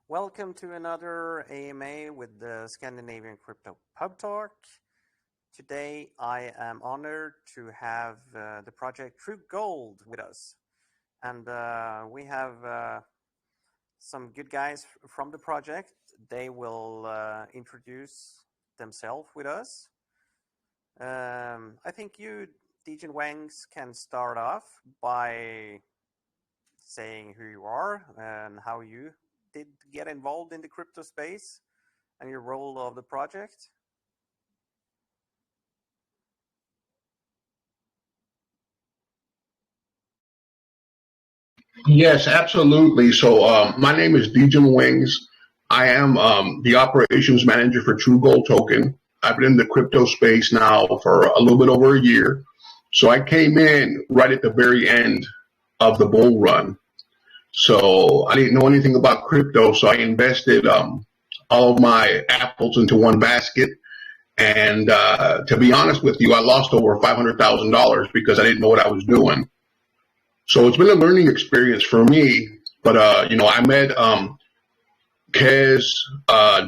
Welcome to another AMA with the Scandinavian Crypto Pub Talk. Today I am honored to have the project True Gold with us. And we have some good guys from the project. They will introduce themselves with us. I think you, Dejan Wangs, can start off by saying who you are and how you did get involved in the crypto space and your role of the project. Yes, absolutely. So my name is Dejan Wings. I am the operations manager for TrueGoldToken. I've been in the crypto space now for a little bit over a year. So I came in right at the very end of the bull run. So I didn't know anything about crypto, so I invested all of my apples into one basket. And to be honest with you, I lost over $500,000 because I didn't know what I was doing. So it's been a learning experience for me. But I met Kez,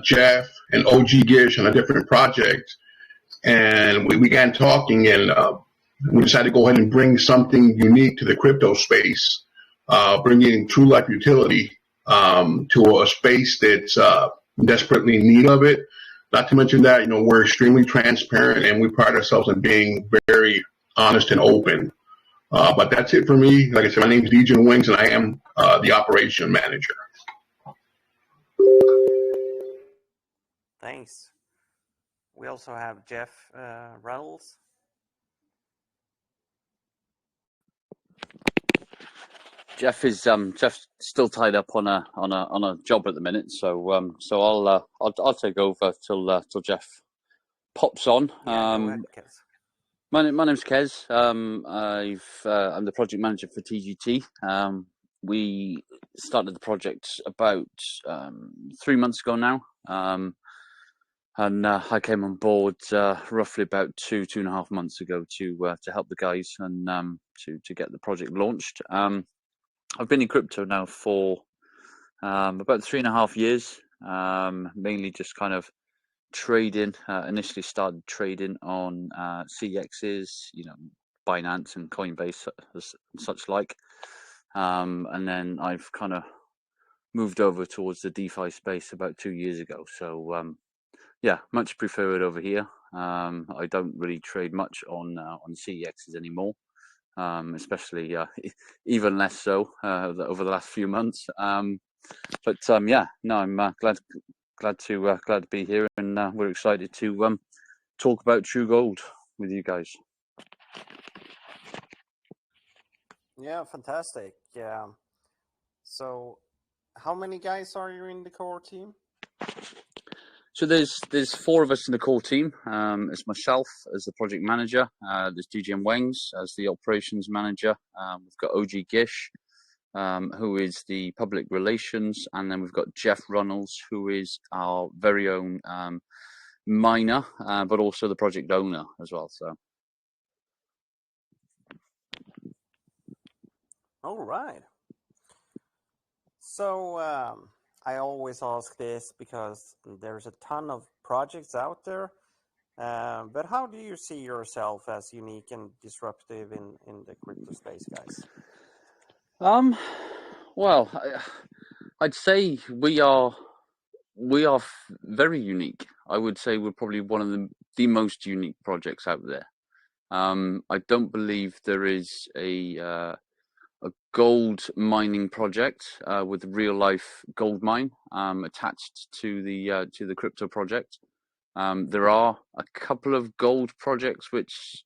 Jeff, and OG Gish on a different project, and we began talking, and we decided to go ahead and bring something unique to the crypto space, bringing true life utility to a space that's desperately in need of it. Not to mention that we're extremely transparent, and we pride ourselves on being very honest and open. But that's it for me. Like I said, my name is Dejan Wings, and I am the operation manager. Thanks. We also have Jeff Reynolds. Jeff is Jeff's still tied up on a job at the minute, so I'll take over till Jeff pops on. Yeah, go ahead, Kez. My name's Kez. I'm the project manager for TGT. We started the project about 3 months ago now, and I came on board roughly about two and a half months ago to help the guys and to get the project launched. I've been in crypto now for about 3.5 years, mainly just kind of trading. Initially started trading on CEXs, Binance and Coinbase and such like. And then I've kind of moved over towards the DeFi space about 2 years ago. So yeah, much prefer it over here. I don't really trade much on CEXs anymore. Especially even less so over the last few months. But yeah, no, I'm glad to be here, and we're excited to talk about True Gold with you guys. Yeah, fantastic. Yeah. So, how many guys are you in the core team? So there's 4 of us in the core team. It's myself as the project manager. There's DJ Wengs as the operations manager. We've got OG Gish, who is the public relations, and then we've got Jeff Reynolds, who is our very own miner, but also the project owner as well. So. All right. So I always ask this because there's a ton of projects out there. But how do you see yourself as unique and disruptive in the crypto space, guys? Well, I'd say we are very unique. I would say we're probably one of the most unique projects out there. I don't believe there is a gold mining project with real life gold mine attached to the crypto project. There are a couple of gold projects which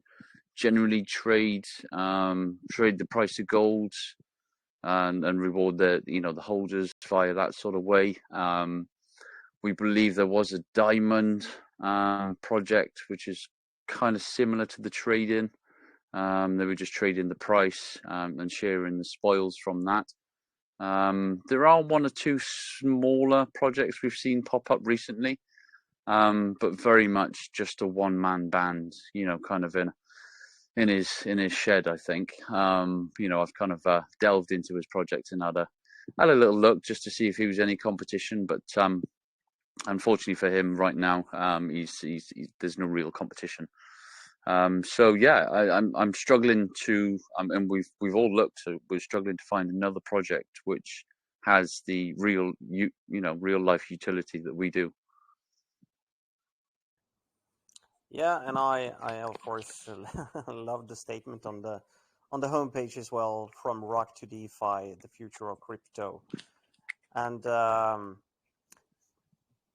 generally trade the price of gold and reward the holders via that sort of way. We believe there was a diamond project which is kind of similar to the trading. They were just trading the price and sharing the spoils from that. There are 1 or 2 smaller projects we've seen pop up recently, but very much just a one-man band, kind of in his shed, I think. I've kind of delved into his project and had had a little look just to see if he was any competition, but unfortunately for him right now, there's no real competition. So yeah, I'm struggling to, and we've all looked, so we're struggling to find another project which has the real real life utility that we do. Yeah, and I of course love the statement on the homepage as well, from rock to DeFi, the future of crypto. And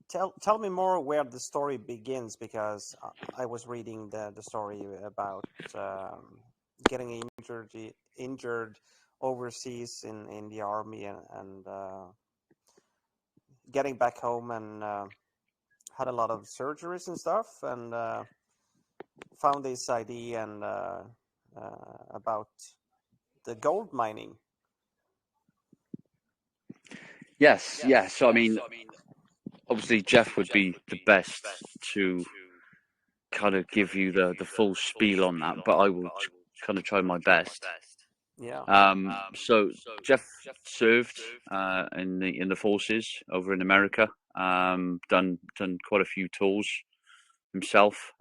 tell me more where the story begins, because I was reading the story about getting injured overseas in the army, and getting back home, and had a lot of surgeries and stuff, and found this idea and about the gold mining. Yes, yeah. So I mean, obviously Jeff would be the best to kind of give you the full spiel on that, but I will kind of try my best. Yeah. So Jeff served in the forces over in America. Done quite a few tours himself.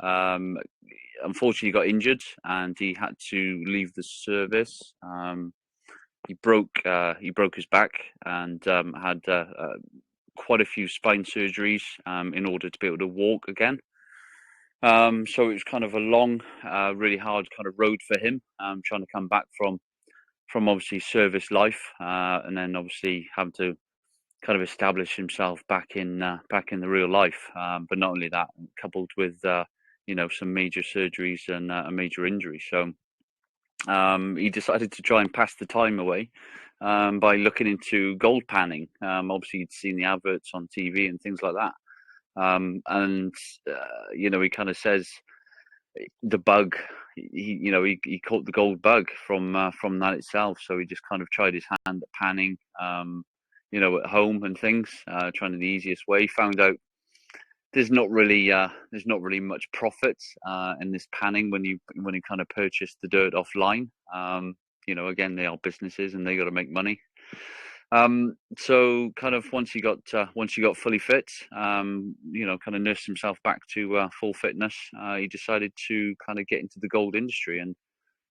Unfortunately, got injured and he had to leave the service. He broke his back and had quite a few spine surgeries in order to be able to walk again. So it was kind of a long, really hard kind of road for him, trying to come back from obviously service life, and then obviously having to kind of establish himself back in the real life. But not only that, coupled with some major surgeries and a major injury. So he decided to try and pass the time away by looking into gold panning. Obviously, he'd seen the adverts on TV and things like that. And he kind of says the bug. He caught the gold bug from that itself. So he just kind of tried his hand at panning, at home and things, trying the easiest way. Found out there's not really much profit in this panning when you kind of purchase the dirt offline. Again, they are businesses and they got to make money. So kind of once you got fully fit, kind of nursed himself back to full fitness, he decided to kind of get into the gold industry, and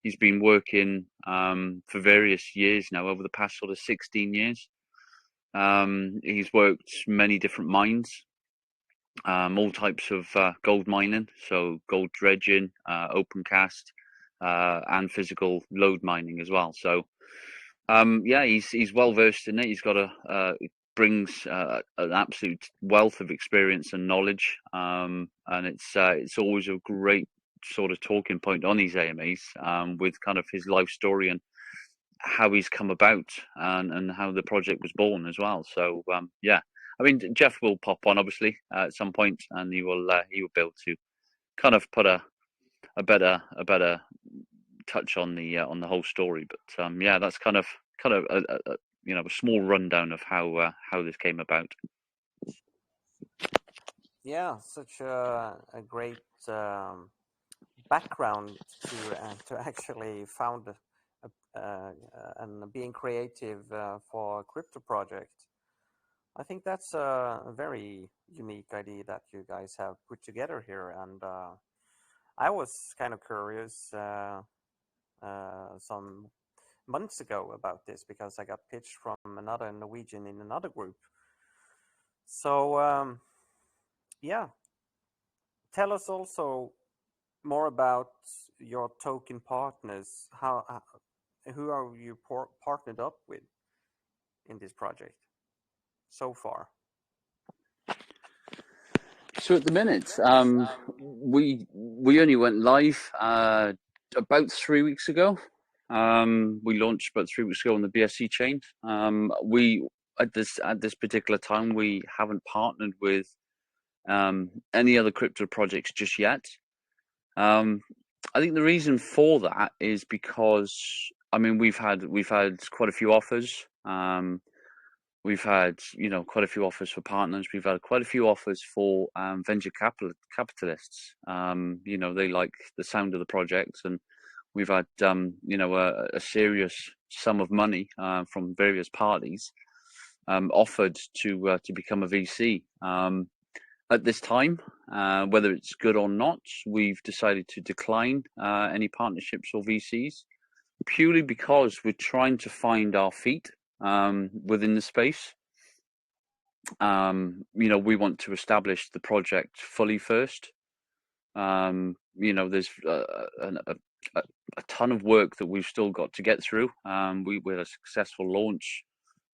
he's been working for various years now, over the past sort of 16 years. He's worked many different mines, all types of gold mining, so gold dredging, open cast, and physical load mining as well. So he's well versed in it. He's got brings an absolute wealth of experience and knowledge, and it's always a great sort of talking point on these AMAs, with kind of his life story and how he's come about, and how the project was born as well. So I mean, Jeff will pop on obviously at some point, and he will be able to kind of put a better touch on the whole story. But that's kind of a small rundown of how this came about. Yeah, such a great background to actually found and being creative for a crypto project. I think that's a very unique idea that you guys have put together here, and I was kind of curious some months ago about this, because I got pitched from another Norwegian in another group. So yeah, tell us also more about your token partners. Who are you partnered up with in this project so far? So at the minute, we only went live about 3 weeks ago. We launched about 3 weeks ago on the BSC chain. We at this particular time, we haven't partnered with any other crypto projects just yet. I think the reason for that is because, I mean, we've had quite a few offers. We've had quite a few offers for partners. We've had quite a few offers for venture capitalists. They like the sound of the projects, and we've had a serious sum of money from various parties. offered to become a VC. At this time, whether it's good or not, we've decided to decline any partnerships or VCs, purely because we're trying to find our feet within the space. We want to establish the project fully first. There's a ton of work that we've still got to get through. We had a successful launch.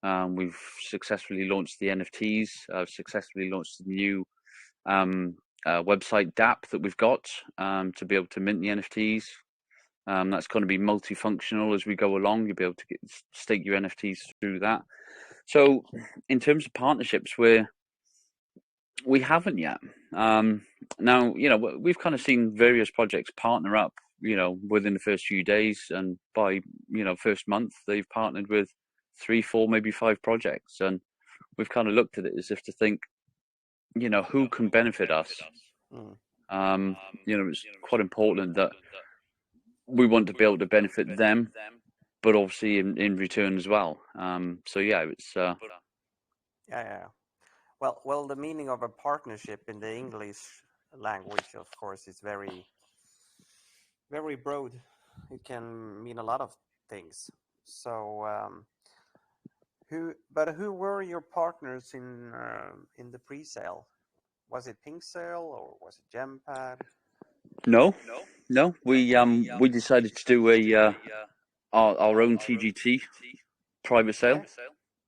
We've successfully launched the NFTs. Successfully launched the new website DApp that we've got to be able to mint the NFTs. That's going to be multifunctional as we go along. You'll be able to stake your NFTs through that. So in terms of partnerships, we haven't yet. Now, we've kind of seen various projects partner up, within the first few days, and by, first month, they've partnered with 3, 4, maybe 5 projects. And we've kind of looked at it as if to think, who can benefit us? It's quite important that we want to be able to benefit them, but obviously in return as well. So yeah, it's Yeah. Well, the meaning of a partnership in the English language, of course, is very, very broad. It can mean a lot of things. So, who were your partners in the pre-sale? Was it Pink Sale or was it Gempad? No. We decided to do our own TGT private sale.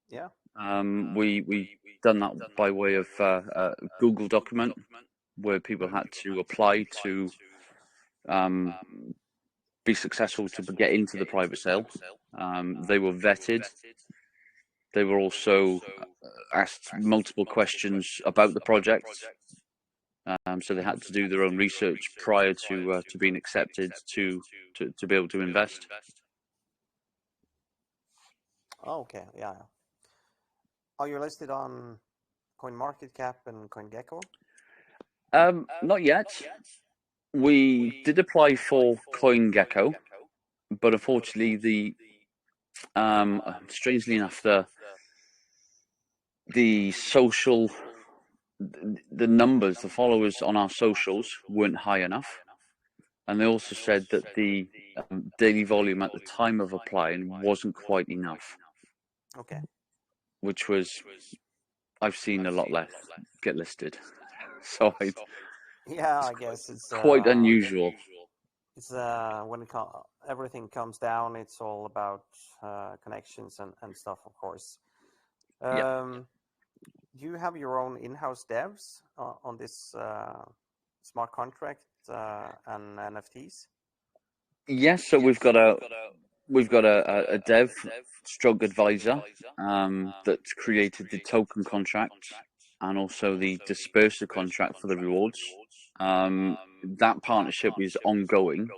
Yeah. We done that by way of a Google document where people had to apply to be successful to get into the private sale. They were vetted. They were also asked multiple questions about the project. So they had to do their own research prior to being accepted to be able to invest. Oh, okay, yeah. Are you listed on CoinMarketCap and CoinGecko? Not yet. We did apply for CoinGecko, but unfortunately, strangely enough, the social, the numbers, the followers on our socials weren't high enough, and they also said that the daily volume at the time of applying wasn't quite enough. Okay. Which was, I've seen a lot less get listed, so I guess it's quite unusual. It's when everything comes down, it's all about connections and stuff, of course. Do you have your own in-house devs on this smart contract and NFTs? Yes, so we've got a dev stroke advisor that created the token contract and also the disperser contract for the rewards. That partnership is ongoing.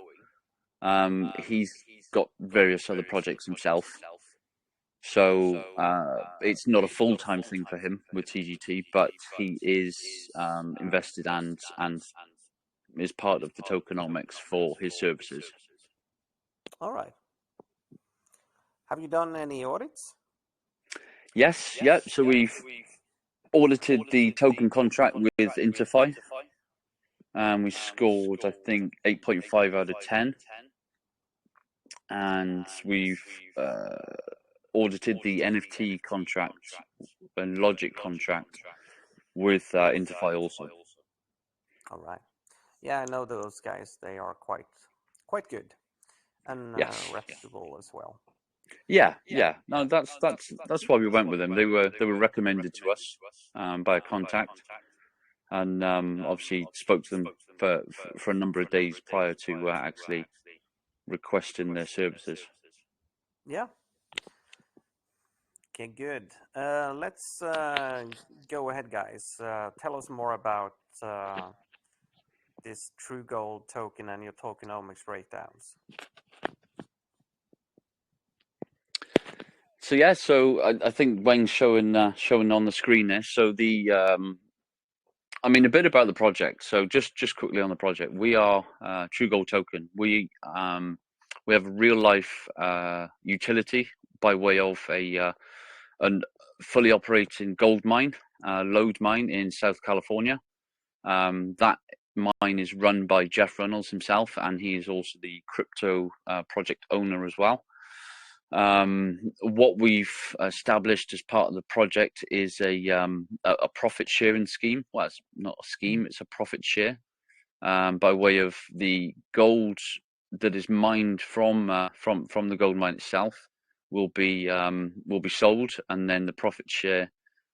He's got various other projects himself, so it's not a full-time thing for him with TGT, but he is invested and is part of the tokenomics for his services. All right. Have you done any audits? Yes. So we've audited the token contract with Interfi. We scored, I think, 8.5 out of 10. And we've audited the NFT contract and Logic contract with Interfi also. All right. Yeah, I know those guys. They are quite good and reputable as well. Yeah. No, that's why we went with them. They were recommended to us by a contact, and obviously spoke to them for a number of days prior to actually requesting their services. Yeah. Okay, good. Let's go ahead, guys. Tell us more about this TrueGold token and your tokenomics breakdowns. So I think Wayne's showing on the screen there. So a bit about the project. So just quickly on the project, we are TrueGoldToken. We have a real life utility by way of a a fully operating gold mine, lode mine in South California. That mine is run by Jeff Reynolds himself, and he is also the crypto project owner as well. What we've established as part of the project is a profit sharing scheme. Well, it's not a scheme; it's a profit share by way of the gold that is mined from the gold mine itself will be sold, and then the profit share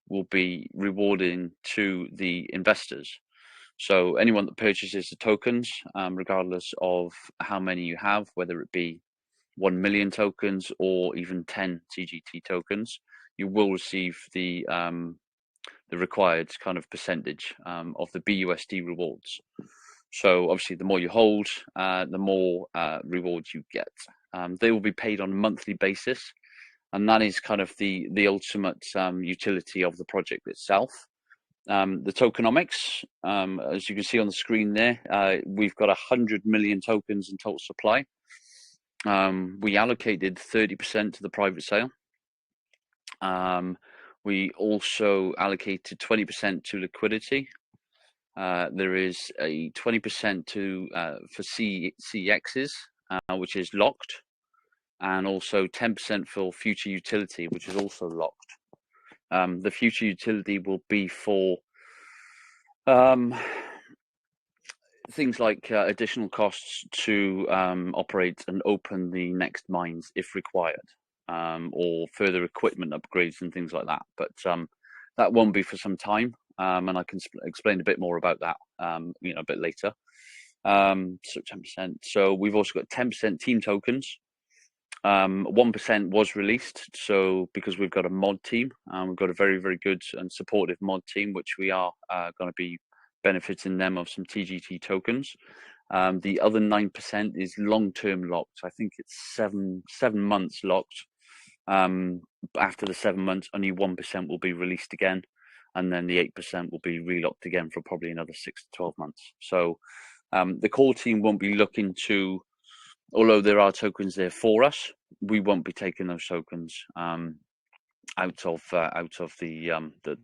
will be rewarding to the investors. So anyone that purchases the tokens, regardless of how many you have, whether it be 1 million tokens or even 10 TGT tokens, you will receive the required kind of percentage of the BUSD rewards. So obviously, the more you hold, the more rewards you get. They will be paid on a monthly basis, and that is kind of the ultimate utility of the project itself. The tokenomics, as you can see on the screen there, we've got 100 million tokens in total supply. We allocated 30% to the private sale. We also allocated 20% to liquidity. There is a 20% for CEXs, which is locked, and also 10% for future utility, which is also locked. The future utility will be for things like additional costs to operate and open the next mines if required, or further equipment upgrades and things like that. But that won't be for some time, and I can explain a bit more about that, a bit later. So 10%. So we've also got 10% team tokens. 1% was released, so because we've got a mod team, we've got a very, very good and supportive mod team, which we are going to be benefiting them of some TGT tokens. The other 9% is long-term locked. I think it's seven months locked. After the 7 months, only 1% will be released again, and then the 8% will be relocked again for probably another 6 to 12 months. So the core team won't be looking to, although there are tokens there for us, we won't be taking those tokens out of the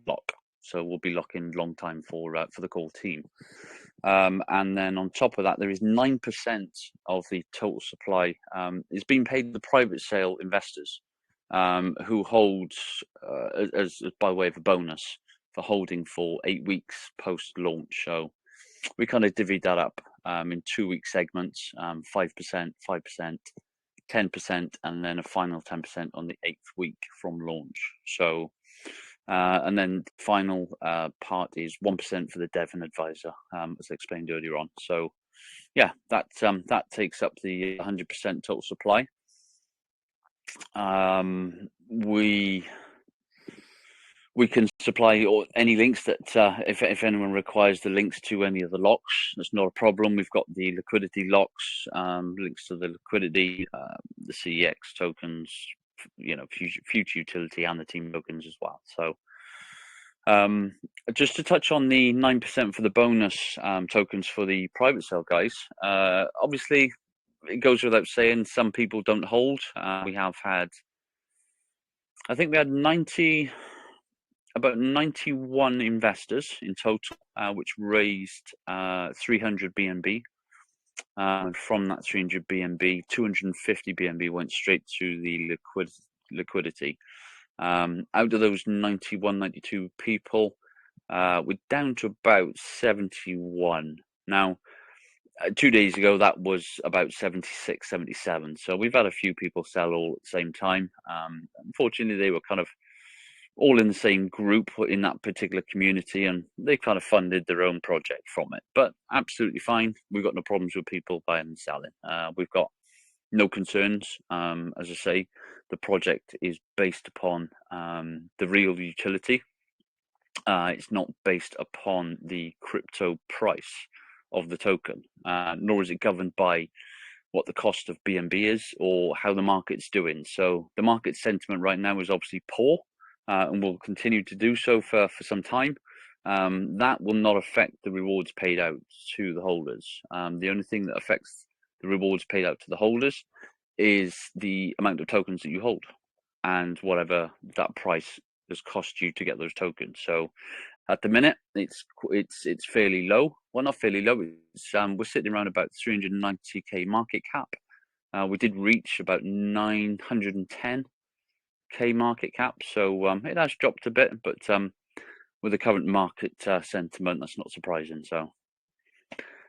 lock. So we'll be locking long time for the core team. And then on top of that, there is 9% of the total supply is being paid to the private sale investors who hold as by way of a bonus for holding for 8 weeks post launch. So we kind of divvied that up in 2-week segments, 5%, 5%, 10%, and then a final 10% on the 8th week from launch. So, and then the final part is 1% for the dev and advisor, as I explained earlier on. So, yeah, that takes up the 100% total supply. We can supply any links that if anyone requires the links to any of the locks, that's not a problem. We've got the liquidity locks, links to the liquidity, the CEX tokens, future utility, and the team tokens as well. So just to touch on the 9% for the bonus tokens for the private sale guys, obviously it goes without saying some people don't hold. We have had, I think we had about 91 investors in total, which raised 300 BNB. From that 300 BNB, 250 BNB went straight to the liquidity. Out of those 91, 92 people, we're down to about 71. Now, 2 days ago, that was about 76, 77. So we've had a few people sell all at the same time. Unfortunately, they were kind of all in the same group in that particular community, and they kind of funded their own project from it. But absolutely fine. We've got no problems with people buying and selling. We've got no concerns. As I say, the project is based upon the real utility. It's not based upon the crypto price of the token, nor is it governed by what the cost of BNB is or how the market's doing. So the market sentiment right now is obviously poor, and will continue to do so for some time. That will not affect the rewards paid out to the holders. The only thing that affects the rewards paid out to the holders is the amount of tokens that you hold. and whatever that price has cost you to get those tokens. So at the minute, it's fairly low. Well, not fairly low. It's, we're sitting around about 390k market cap. We did reach about 910k market cap, so it has dropped a bit, but with the current market sentiment, that's not surprising. So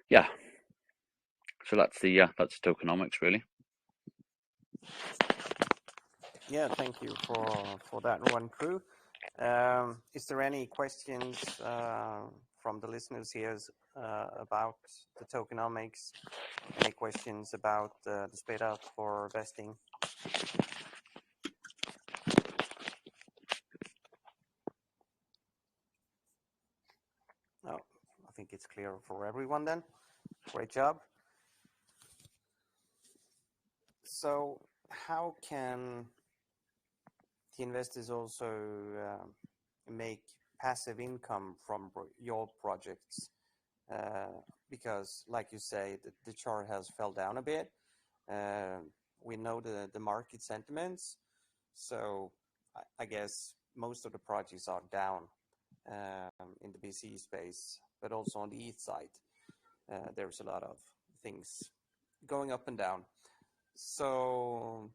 yeah, so that's the tokenomics really. Yeah, thank you for that run through. Is there any questions from the listeners here about the tokenomics? Any questions about the split up for vesting? No, I think it's clear for everyone then. Great job. So how can the investors also make passive income from your projects? Because like you say, the chart has fell down a bit. We know the market sentiments. So I guess most of the projects are down in the BC space, but also on the ETH side, there's a lot of things going up and down. So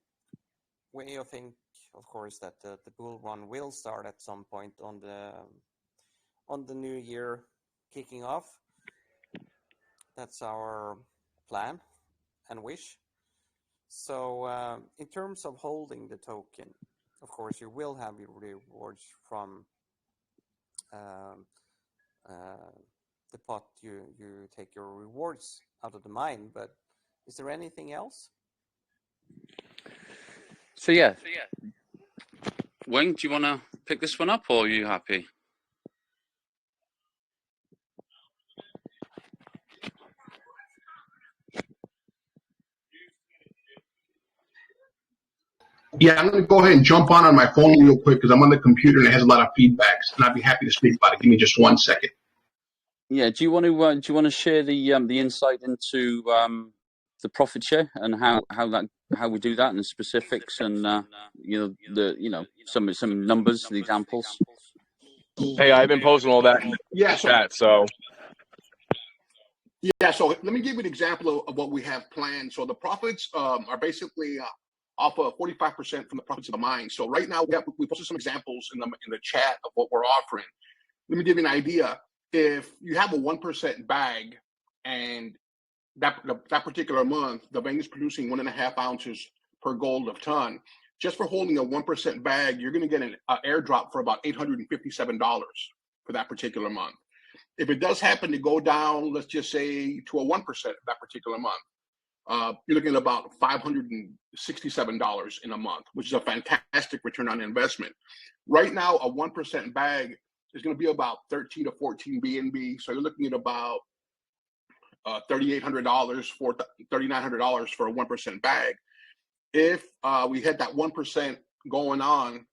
we think, of course, that the bull run will start at some point on the new year kicking off. That's our plan and wish. So in terms of holding the token, of course, you will have your rewards from the pot you take your rewards out of the mine, but is there anything else? So yeah, Wayne, do you want to pick this one up, or are you happy? Yeah, I'm going to go ahead and jump on my phone real quick because I'm on the computer and it has a lot of feedbacks, and I'd be happy to speak about it. Give me just 1 second. Yeah, do you want to share the insight into the profit share and how we do that and the specifics and some numbers, the examples? Hey, I've been posting all that in the chat, so. Yeah, so let me give you an example of what we have planned. So the profits are basically off of 45% from the profits of the mine. So right now we posted some examples in the chat of what we're offering. Let me give you an idea. If you have a 1% bag and that particular month, the bank is producing 1.5 ounces per gold of ton, just for holding a 1% bag, you're going to get an airdrop for about $857 for that particular month. If it does happen to go down, let's just say to a 1% that particular month, you're looking at about $567 in a month, which is a fantastic return on investment. Right now, a 1% bag is going to be about 13 to 14 BNB. So you're looking at about $3,800 for $3,900 for a 1% bag. If we had that 1% going on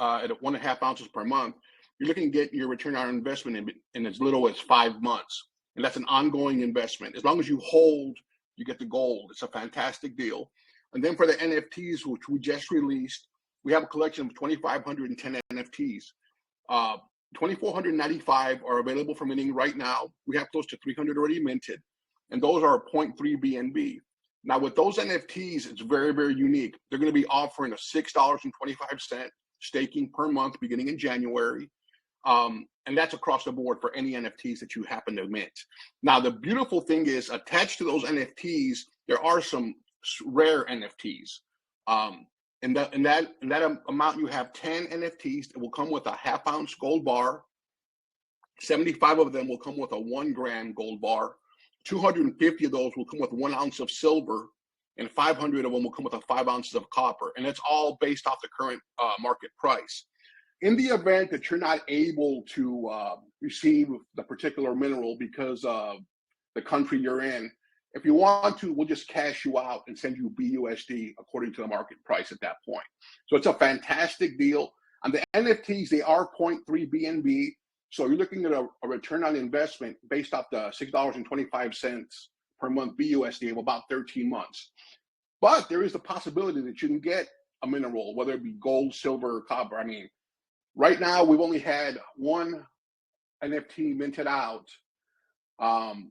at 1.5 ounces per month, you're looking to get your return on investment in as little as 5 months. And that's an ongoing investment. As long as you hold, you get the gold. It's a fantastic deal. And then for the NFTs, which we just released, we have a collection of 2,510 NFTs. 2,495 are available for minting right now. We have close to 300 already minted, and those are 0.3 BNB. Now with those NFTs, it's very, very unique. They're going to be offering a $6.25 staking per month beginning in January. And that's across the board for any NFTs that you happen to mint. Now, the beautiful thing is attached to those NFTs, there are some rare NFTs. In that amount, you have 10 NFTs that will come with a 1/2 ounce gold bar. 75 of them will come with a 1 gram gold bar. 250 of those will come with 1 ounce of silver, and 500 of them will come with 5 ounces of copper. And it's all based off the current market price. In the event that you're not able to receive the particular mineral because of the country you're in, if you want to, we'll just cash you out and send you BUSD according to the market price at that point. So it's a fantastic deal. On the NFTs, they are 0.3 BNB. So you're looking at a return on investment based off the $6.25 per month BUSD of about 13 months. But there is the possibility that you can get a mineral, whether it be gold, silver, or copper. I mean, right now we've only had one NFT minted out, and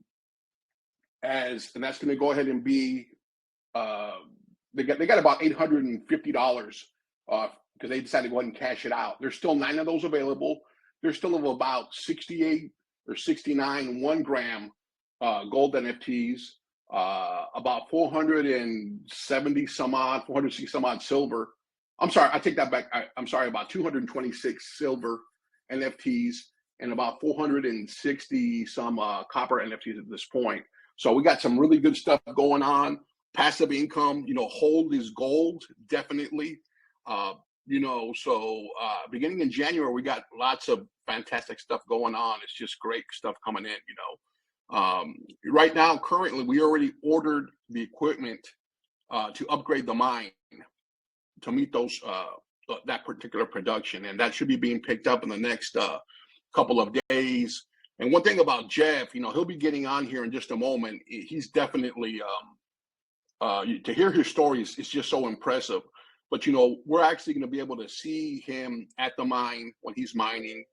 that's going to go ahead and be they got about $850 because they decided to go ahead and cash it out. There's still 9 of those available. There's still about 68 or 69 1-gram gold NFTs, about 460 some odd silver. I'm sorry, I take that back. I'm sorry, about 226 silver NFTs and about 460 some copper NFTs at this point. So we got some really good stuff going on. Passive income, hold is gold, definitely. So beginning in January, we got lots of fantastic stuff going on. It's just great stuff coming in, Right now, currently, we already ordered the equipment to upgrade the mine to meet those that particular production, and that should be being picked up in the next couple of days. And one thing about Jeff, he'll be getting on here in just a moment. He's definitely to hear his stories is just so impressive. But we're actually going to be able to see him at the mine when he's mining,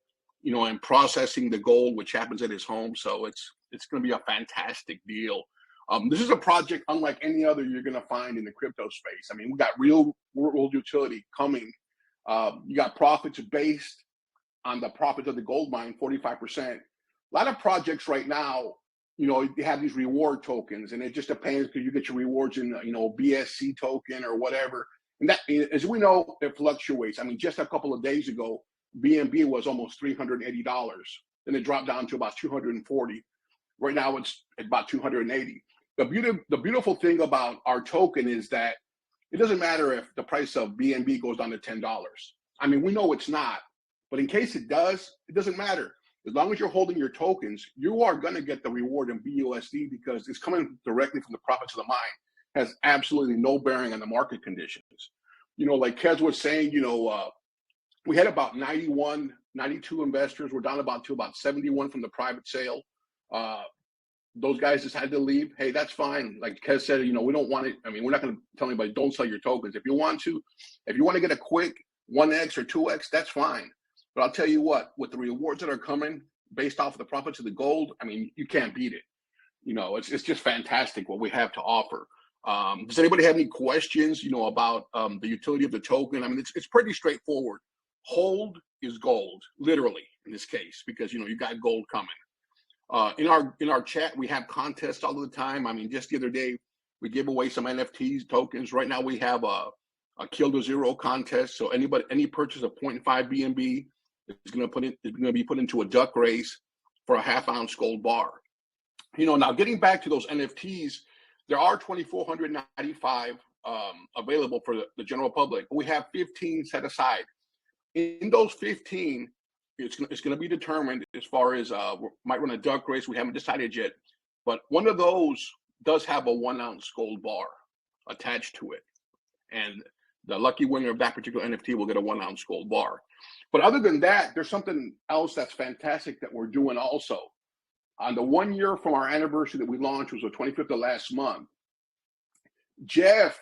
and processing the gold, which happens at his home. So it's going to be a fantastic deal. This is a project unlike any other you're going to find in the crypto space. I mean, we got real world utility coming. You got profits based on the profits of the gold mine, 45%. A lot of projects right now, they have these reward tokens, and it just depends because you get your rewards in, BSC token or whatever. And that, as we know, it fluctuates. I mean, just a couple of days ago, BNB was almost $380. Then it dropped down to about 240. Right now, it's about 280. The beautiful thing about our token is that it doesn't matter if the price of BNB goes down to $10. I mean, we know it's not, but in case it does, it doesn't matter. As long as you're holding your tokens, you are going to get the reward in BUSD because it's coming directly from the profits of the mine. Has absolutely no bearing on the market conditions. Like Kez was saying, we had about 91, 92 investors. We're down to about 71 from the private sale. Those guys decided to leave. Hey, that's fine. Like Kez said, we don't want it. I mean, we're not going to tell anybody don't sell your tokens. If you want to get a quick 1x or 2x, that's fine. But I'll tell you what, with the rewards that are coming based off of the profits of the gold, I mean, you can't beat it. It's just fantastic what we have to offer. Does anybody have any questions, about the utility of the token? I mean, it's pretty straightforward. Hold is gold, literally in this case, because you got gold coming. In our chat, we have contests all the time. I mean, just the other day, we gave away some NFTs tokens. Right now, we have a kill to zero contest. So any purchase of 0.5 BNB is going to be put into a duck race for a half-ounce gold bar. Now getting back to those NFTs, there are 2,495 available for the general public. We have 15 set aside. In those 15, it's going to be determined as far as we might run a duck race. We haven't decided yet, but one of those does have a 1-ounce gold bar attached to it, and the lucky winner of that particular NFT will get a 1-ounce gold bar. But other than that, there's something else that's fantastic that we're doing also. On the 1 year from our anniversary that we launched, was the 25th of last month, Jeff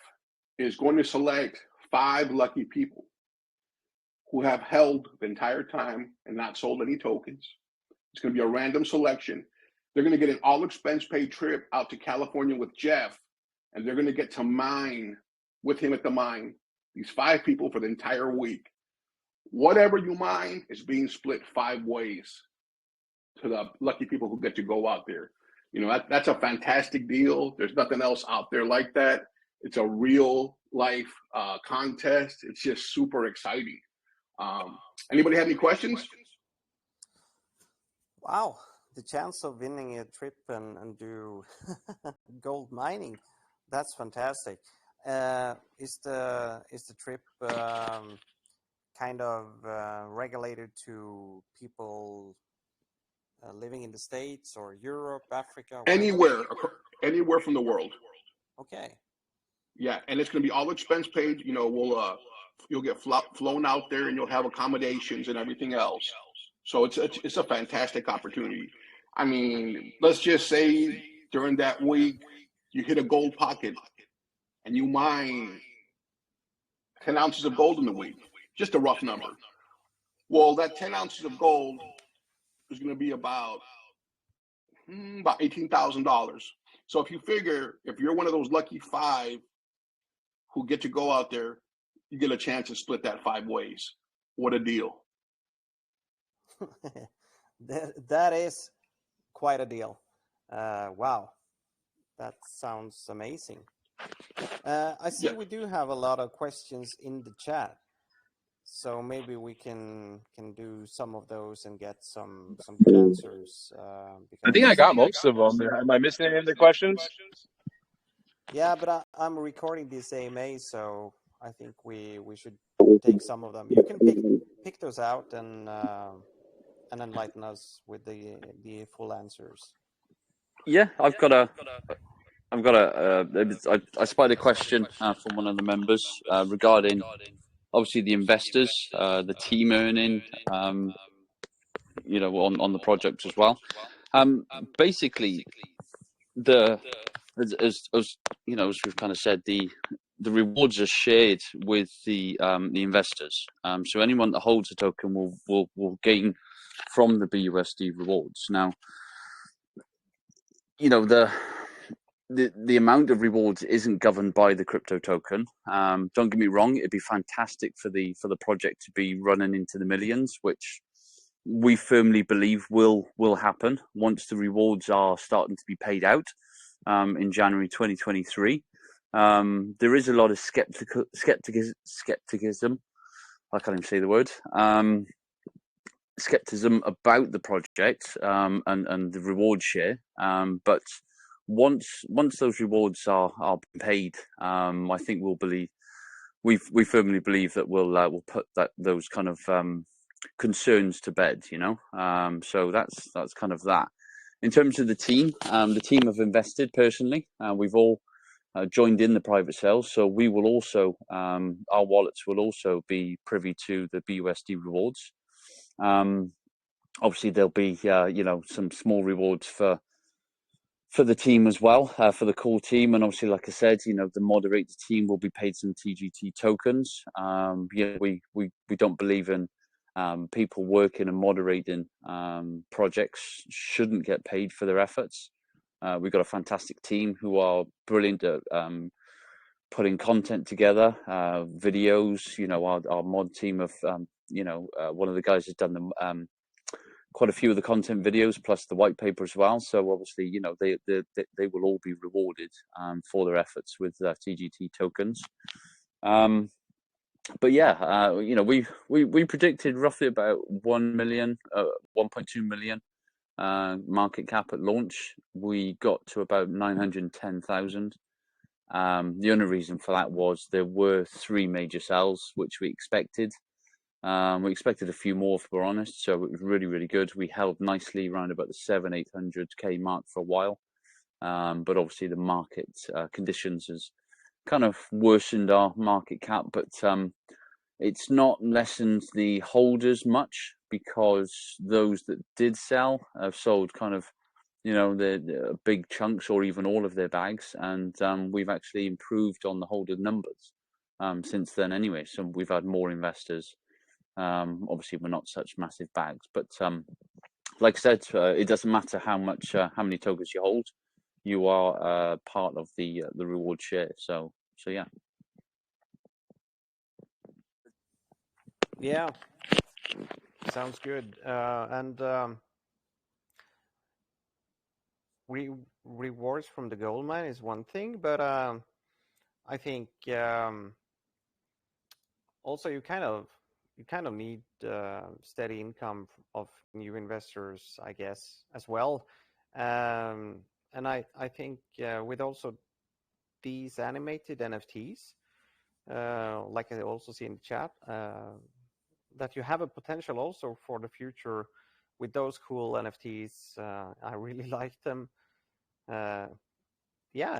is going to select 5 lucky people who have held the entire time and not sold any tokens. It's going to be a random selection. They're going to get an all-expense paid trip out to California with Jeff, and they're going to get to mine with him at the mine, these 5 people for the entire week. Whatever you mine is being split 5 ways to the lucky people who get to go out there. That's a fantastic deal. There's nothing else out there like that. It's a real life contest. It's just super exciting. Anybody have any questions? Wow, the chance of winning a trip and do gold mining, that's fantastic. Is the trip kind of regulated to people living in the States or Europe, Africa? Anywhere from the world. Okay. Yeah, and it's going to be all expense paid. You'll get flown out there, and you'll have accommodations and everything else. So it's a fantastic opportunity. I mean, let's just say during that week you hit a gold pocket and you mine 10 ounces of gold in the week, just a rough number. Well, that 10 ounces of gold is going to be about $18,000. So if you figure, if you're one of those lucky 5 who get to go out there, you get a chance to split that 5 ways. What a deal. That is quite a deal. Wow, that sounds amazing. I see we do have a lot of questions in the chat, so maybe we can do some of those and get some good answers. I think I got most of them. Am I missing any of the questions? Yeah, but I'm recording this AMA, so I think we should take some of them. You can pick those out and enlighten us with the full answers. Yeah, I spied a question from one of the members regarding obviously the investors, the team earning, on the project as well. Basically, as we've kind of said, the rewards are shared with the investors. So anyone that holds a token will gain from the BUSD rewards. Now, the amount of rewards isn't governed by the crypto token. Don't get me wrong; it'd be fantastic for the project to be running into the millions, which we firmly believe will happen once the rewards are starting to be paid out in January 2023. There is a lot of skepticism. I can't even say the word. Skepticism about the project and the reward share, but once those rewards are paid, I think we firmly believe that we'll put those kind of concerns to bed. So that's kind of that. In terms of the team have invested personally. We've all joined in the private sales, so we will also our wallets will also be privy to the BUSD rewards. Obviously there'll be some small rewards for the team as well, for the core team, and obviously, like I said, the moderator team will be paid some TGT tokens. We don't believe in people working and moderating projects shouldn't get paid for their efforts. We've got a fantastic team who are brilliant at putting content together, videos. Our mod team of one of the guys has done quite a few of the content videos plus the white paper as well. So obviously, they will all be rewarded for their efforts with TGT tokens. But yeah, we predicted roughly about 1 million, 1.2 million market cap at launch. We got to about 910,000. The only reason for that was there were 3 major sales, which we expected. We expected a few more, if we're honest, so it was really, really good. We held nicely around about the 700-800K mark for a while, but obviously the market conditions has kind of worsened our market cap, but it's not lessened the holders much, because those that did sell have sold kind of the big chunks or even all of their bags, and we've actually improved on the holder numbers since then anyway. So we've had more investors. Obviously we're not such massive bags, but like I said, it doesn't matter how many tokens you hold, you are part of the reward share. So yeah. Yeah, sounds good. And rewards from the gold mine is one thing, but I think also you kind of need steady income of new investors, I guess, as well. And I think with also these animated NFTs, like I also see in the chat, that you have a potential also for the future with those cool NFTs. I really like them. Yeah,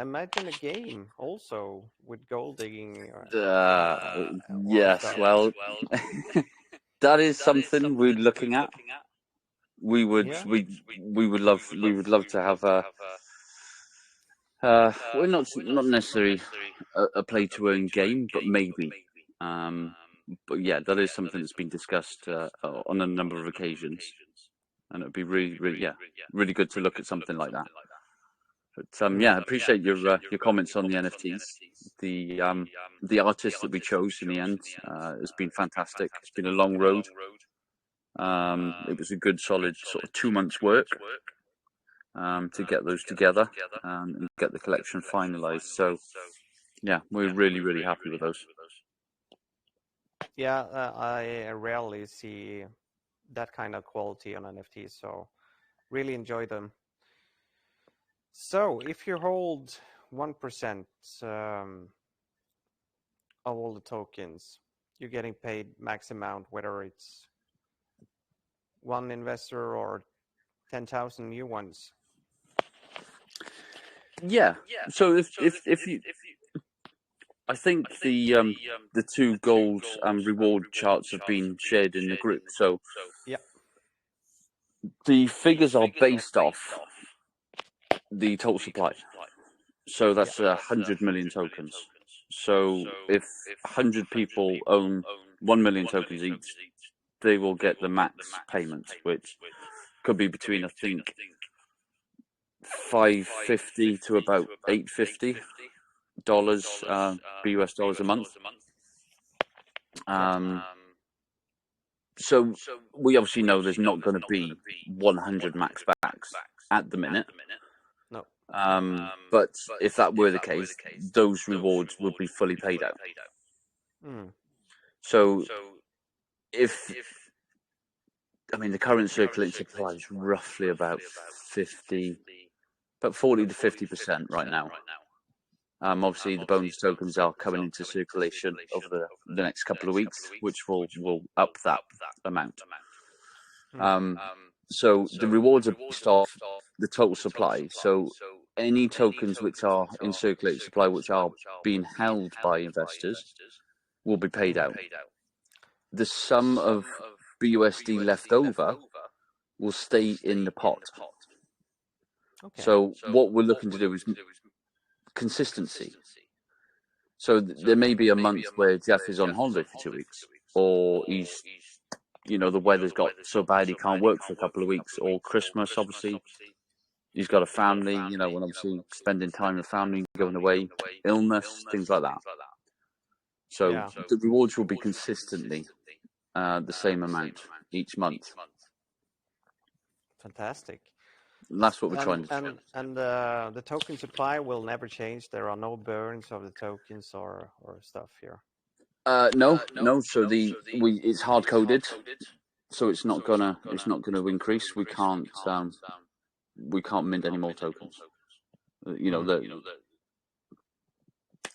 imagine a game also with gold digging. Yes, well, that is something we're looking at. We would love to have a well, not necessarily a play to earn game, but maybe But yeah, that is something that's been discussed on a number of occasions, and it'd be really good to look at something like that. But yeah, I appreciate your comments on the NFTs. The artist that we chose in the end has been fantastic. It's been a long road. It was a good solid sort of 2 months work to get those together and get the collection finalized. So yeah, we're really happy with those. Yeah, I rarely see that kind of quality on NFTs, so really enjoy them. So if you hold 1% of all the tokens, you're getting paid max amount, whether it's one investor or 10,000 new ones. Yeah. So if you, I think the two gold reward charts have been shared in the group. So yeah, the figures are based off the total supply. So that's 100 million tokens. So if 100 people own 1 million tokens each, they will get the max payment, which could be between, I think, $550 to about $850 US dollars a month. So we obviously know there's not going to be 100 max backs at the minute. No. But if that were the case, those rewards would be fully paid out. So the current circulating supply is roughly about 40 to 50% right now. Obviously, the bonus tokens are coming into circulation over the next couple of weeks, which will up that amount. So the rewards are based off the total supply. So any tokens which are in circulating supply, which are being held by investors, will be paid out. The sum of BUSD left over will stay in the pot. Okay. So what we're looking to do is consistency. So there may be a month where Jeff is on holiday for 2 weeks, or he's, the weather's got so bad he can't work for a couple of weeks, or Christmas, obviously. He's got a family, and obviously spending time with family, going away, illness, things like that. So the rewards will be consistently the same amount each month. Fantastic. And that's what we're trying to do. And the token supply will never change. There are no burns of the tokens or stuff here. No. So it's hard coded, so it's not gonna increase. We can't mint any more tokens.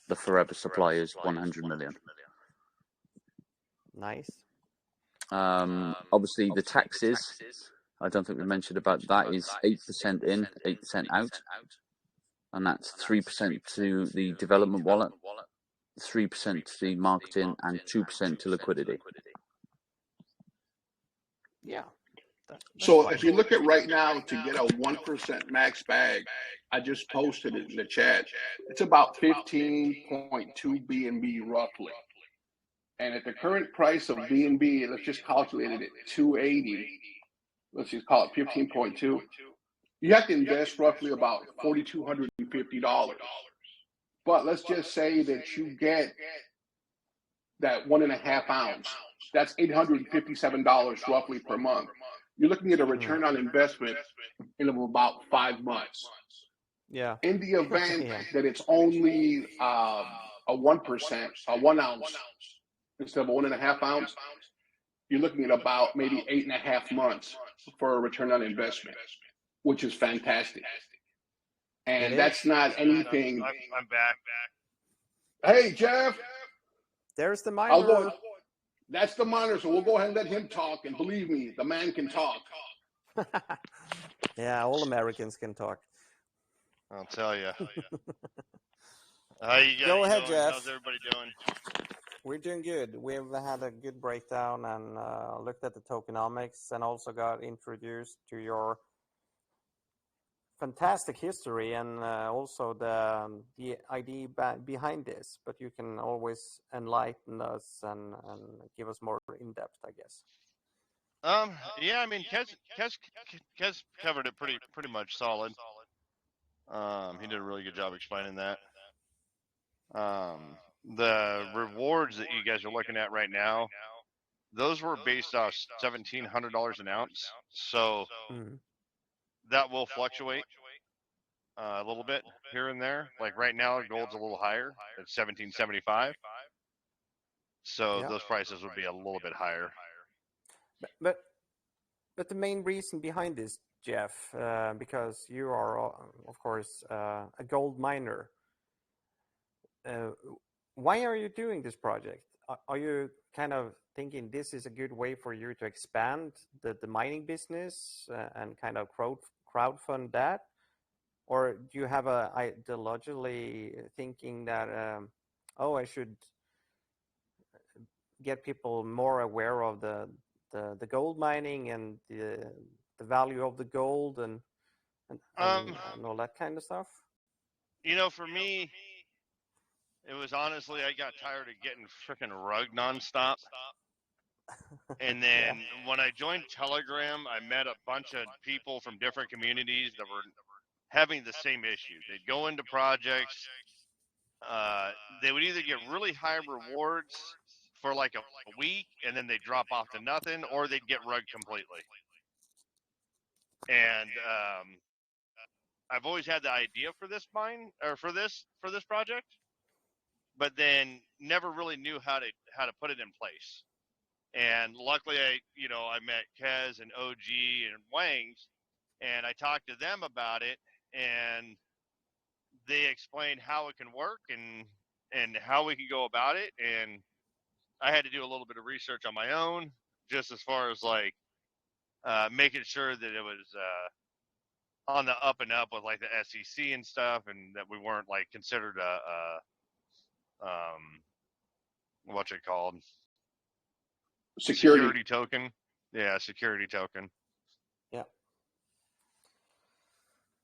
The forever supply is 100 million. Nice. Obviously the taxes, I don't think we mentioned about that, is 8% in, 8% out, and that's 3% to the development wallet, 3% to the marketing, and 2% to liquidity. Yeah. So if you look at right now, to get a 1% max bag, I just posted it in the chat. It's about 15.2 BNB roughly. And at the current price of BNB, let's just calculate it at 280. Let's just call it 15.2. You have to invest roughly about $4,250. But let's just say that you get that 1.5 ounce. That's $857 roughly per month. You're looking at a return on investment in about 5 months. Yeah. In the event that it's only a 1%, a 1 ounce instead of a 1.5 ounce, you're looking at about maybe 8.5 months for a return on investment, which is fantastic. And that's not anything. I'm back. Hey, Jeff. There's the miner. That's the miner, so we'll go ahead and let him talk. And believe me, the man can talk. Yeah, all Americans can talk. I'll tell you. How you guys Go ahead, doing? Jeff. How's everybody doing? We're doing good. We've had a good breakdown and looked at the tokenomics, and also got introduced to your fantastic history and also the idea behind this, but you can always enlighten us and give us more in depth, I guess. Yeah, I mean, Kez covered it pretty much solid. He did a really good job explaining that. The rewards that you guys are looking at right now, those were based off $1,700 an ounce, so that will fluctuate a little bit here and there. Like right now, gold's a little higher at 1775, so those prices would be a little bit higher. But the main reason behind this, Jeff, because you are, of course, a gold miner. Why are you doing this project? Are you kind of thinking this is a good way for you to expand the mining business and kind of crowdfund that? Or do you have a ideologically thinking that, I should get people more aware of the gold mining and the value of the gold and all that kind of stuff? For me, it was honestly, I got tired of getting freaking rugged nonstop. And then when I joined Telegram, I met a bunch of people from different communities that were having the same issue. They'd go into projects. They would either get really high rewards for like a week and then they drop off to nothing, or they'd get rugged completely. And I've always had the idea for this mine or for this project, but then never really knew how to put it in place. And luckily, I met Kez and OG and Wangs, and I talked to them about it, and they explained how it can work and how we can go about it. And I had to do a little bit of research on my own, just as far as like making sure that it was on the up and up with like the SEC and stuff, and that we weren't like considered what's it called? Security token. Yeah, security token. Yeah.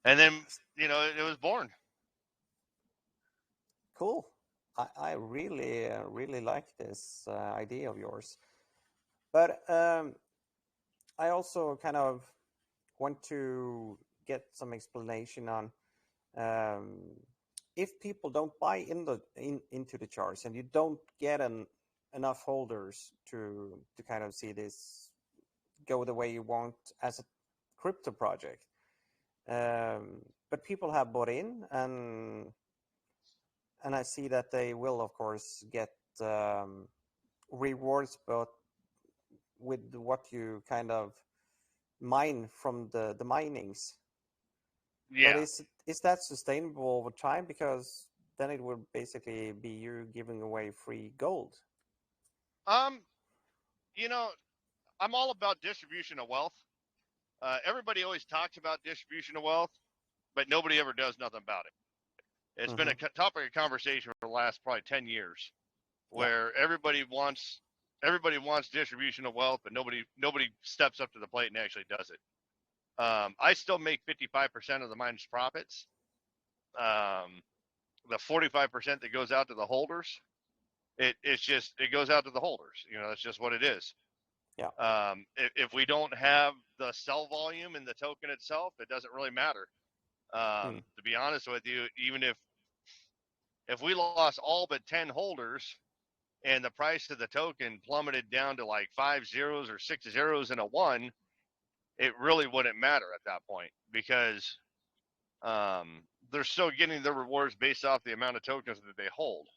And then, it was born. Cool. I really, really like this idea of yours. But I also kind of want to get some explanation on if people don't buy into the charts and you don't get enough holders to kind of see this go the way you want as a crypto project. But people have bought in, and I see that they will, of course, get rewards, but with what you kind of mine from the minings. Yeah. But is that sustainable over time? Because then it would basically be you giving away free gold. I'm all about distribution of wealth. Everybody always talks about distribution of wealth, but nobody ever does nothing about it. It's been a topic of conversation for the last probably 10 years, where everybody wants distribution of wealth, but nobody steps up to the plate and actually does it. I still make 55% of the mine's profits. The 45% that goes out to the holders, it goes out to the holders. That's just what it is. Yeah. If we don't have the sell volume in the token itself, it doesn't really matter. To be honest with you, even if we lost all but 10 holders and the price of the token plummeted down to like 5 zeros or 6 zeros and a 1, it really wouldn't matter at that point, because they're still getting the rewards based off the amount of tokens that they hold.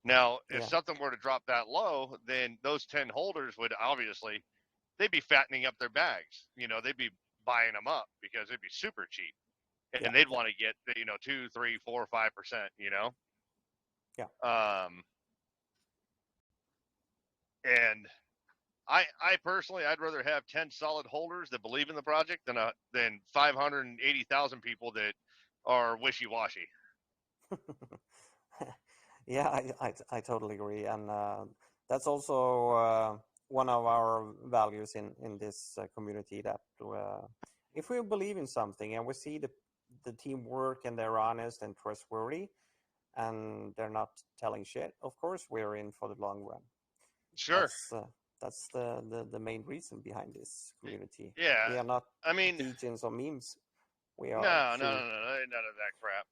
Now, if something were to drop that low, then those 10 holders would obviously, they'd be fattening up their bags. They'd be buying them up because it'd be super cheap. And they'd want to get, 2, 3, 4, 5%, Yeah. And I personally, I'd rather have 10 solid holders that believe in the project than 580,000 people that are wishy-washy. Yeah, I totally agree, and that's also one of our values in this community, that if we believe in something and we see the teamwork and they're honest and trustworthy, and they're not telling shit, of course we're in for the long run. Sure. That's the main reason behind this community. Yeah. We are not I mean, legions or memes. We no, are none of that crap.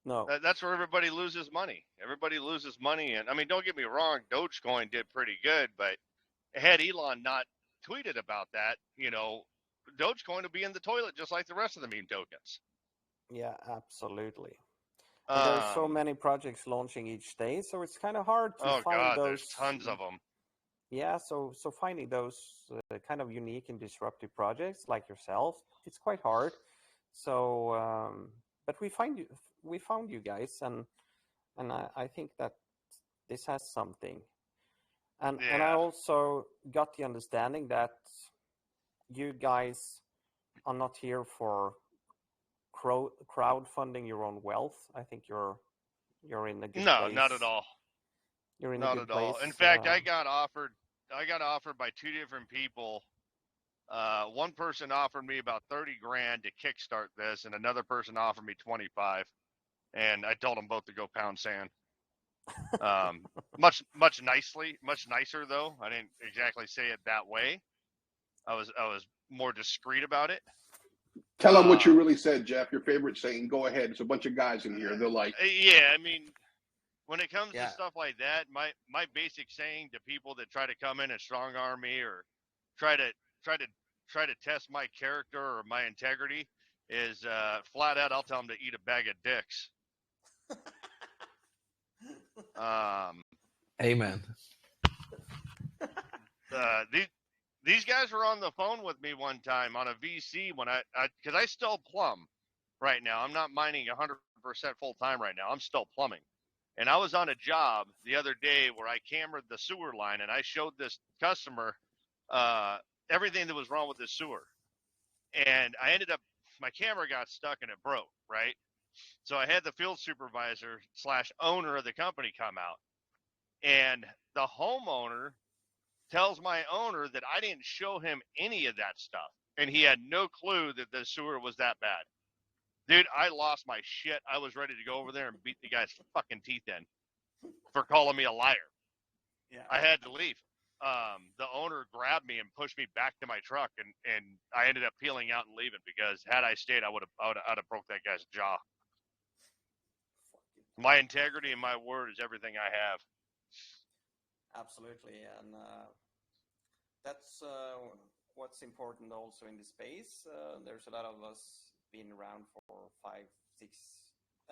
No. That's where everybody loses money. Everybody loses money, and I mean, don't get me wrong, Dogecoin did pretty good, but had Elon not tweeted about that, Dogecoin would be in the toilet just like the rest of the meme tokens. Yeah, absolutely. And there's so many projects launching each day, so it's kind of hard to find those. There's tons of them. Yeah, so finding those kind of unique and disruptive projects like yourself, it's quite hard. So, but we found you guys, and I think that this has something. And I also got the understanding that you guys are not here for crowdfunding your own wealth. I think you're in a good place. No, not at all. You're in a good place. In fact, I got offered by two different people. One person offered me about 30 grand to kickstart this, and another person offered me 25. And I told them both to go pound sand. Much nicer though. I didn't exactly say it that way. I was more discreet about it. Tell them what you really said, Jeff. Your favorite saying. Go ahead. There's a bunch of guys in here. They're like, yeah. I mean, when it comes to stuff like that, my basic saying to people that try to come in and strong arm me or try to test my character or my integrity is flat out. I'll tell them to eat a bag of dicks. Amen. These guys were on the phone with me one time on a VC when because I still plumb right now. I'm not mining 100% full time right now. I'm still plumbing. And I was on a job the other day where I cameraed the sewer line and I showed this customer everything that was wrong with the sewer. And I ended up, my camera got stuck and it broke, right? So I had the field supervisor / owner of the company come out. And the homeowner tells my owner that I didn't show him any of that stuff. And he had no clue that the sewer was that bad. Dude, I lost my shit. I was ready to go over there and beat the guy's fucking teeth in for calling me a liar. Yeah. I had to leave. The owner grabbed me and pushed me back to my truck, and I ended up peeling out and leaving because had I stayed, I'd have broke that guy's jaw. My integrity and my word is everything I have. Absolutely, and that's what's important also in the space. There's a lot of us been around for 5, 6,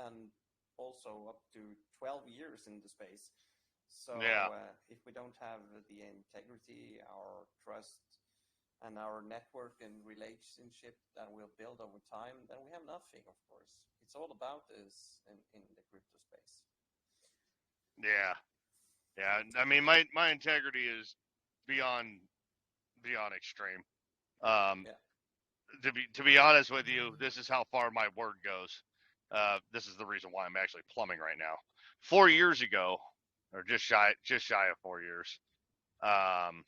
and also up to 12 years in the space. So if we don't have the integrity, our trust, and our network and relationship that we'll build over time, then we have nothing, of course. It's all about this in the crypto space. Yeah. I mean, my integrity is beyond extreme. To be honest with you, this is how far my word goes. This is the reason why I'm actually plumbing right now. 4 years ago, or just shy of 4 years, one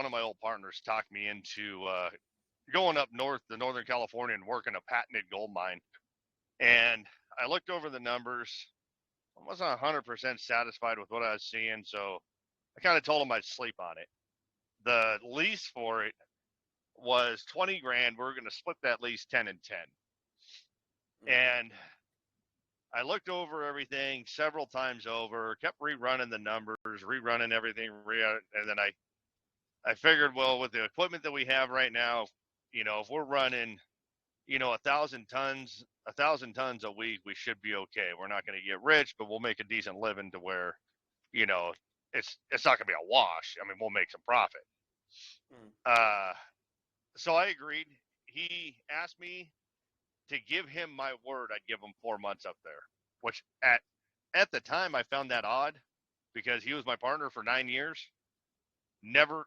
of my old partners talked me into going up north to Northern California and working a patented gold mine. And I looked over the numbers. I wasn't 100% satisfied with what I was seeing, so I kind of told him I'd sleep on it. The lease for it was 20 grand. We were going to split that lease 10 and 10. And I looked over everything several times over, kept rerunning the numbers, rerunning everything, and then I figured, well, with the equipment that we have right now, if we're running, 1,000 tons a week, we should be okay. We're not going to get rich, but we'll make a decent living to where, it's not going to be a wash. I mean, we'll make some profit. So I agreed. He asked me to give him my word. I'd give him 4 months up there, which at the time I found that odd because he was my partner for 9 years. Never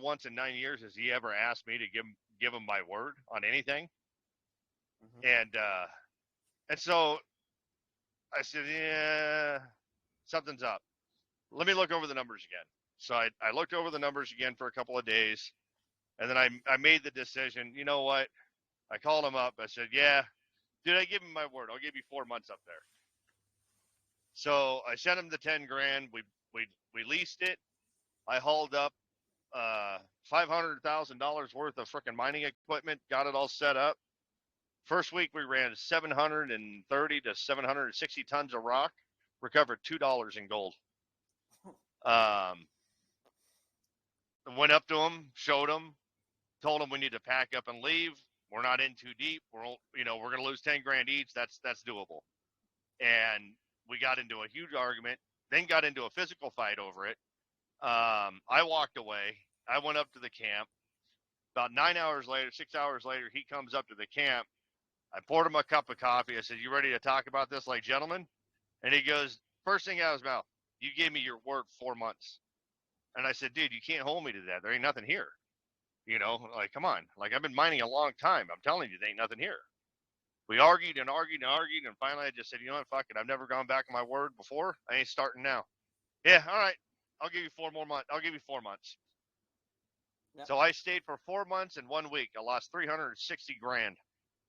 once in 9 years has he ever asked me to give him my word on anything. And so I said, yeah, something's up. Let me look over the numbers again. So I looked over the numbers again for a couple of days, and then I made the decision, you know what? I called him up. I said, yeah, dude, I give him my word. I'll give you 4 months up there. So I sent him the 10 grand. We leased it. I hauled up $500,000 worth of freaking mining equipment, got it all set up. First week we ran 730 to 760 tons of rock, recovered $2 in gold. Went up to him, showed him, told him we need to pack up and leave. We're not in too deep. We're going to lose 10 grand each. That's doable. And we got into a huge argument, then got into a physical fight over it. I walked away. I went up to the camp. About 9 hours later, 6 hours later, he comes up to the camp. I poured him a cup of coffee. I said, you ready to talk about this like gentlemen? And he goes, first thing out of his mouth, you gave me your word 4 months. And I said, dude, you can't hold me to that. There ain't nothing here. Like, come on. Like, I've been mining a long time. I'm telling you, there ain't nothing here. We argued and argued and argued. And finally, I just said, you know what? Fuck it. I've never gone back on my word before. I ain't starting now. Yeah, all right. I'll give you 4 more months. I'll give you 4 months. Yep. So I stayed for 4 months and 1 week. I lost 360 grand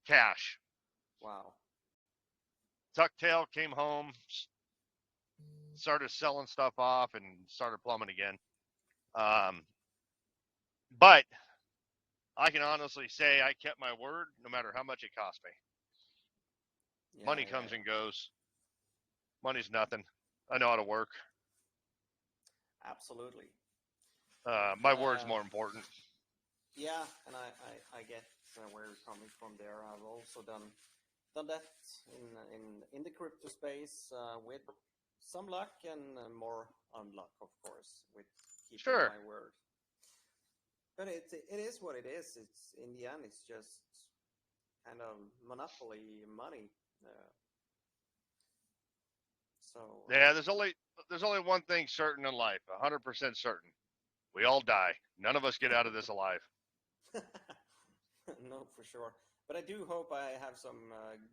cash. Wow. Tucked tail, came home, started selling stuff off, and started plumbing again. But I can honestly say I kept my word no matter how much it cost me. Yeah, money comes and goes. Money's nothing. I know how to work. Absolutely. My word's more important. Yeah, and I get where you're coming from there. I've also done that in the crypto space with some luck and more unluck, of course, with keeping my word. But it is what it is. It's in the end, it's just kind of monopoly money. Yeah, there's only one thing certain in life, 100% certain. We all die. None of us get out of this alive. No, for sure. But I do hope I have some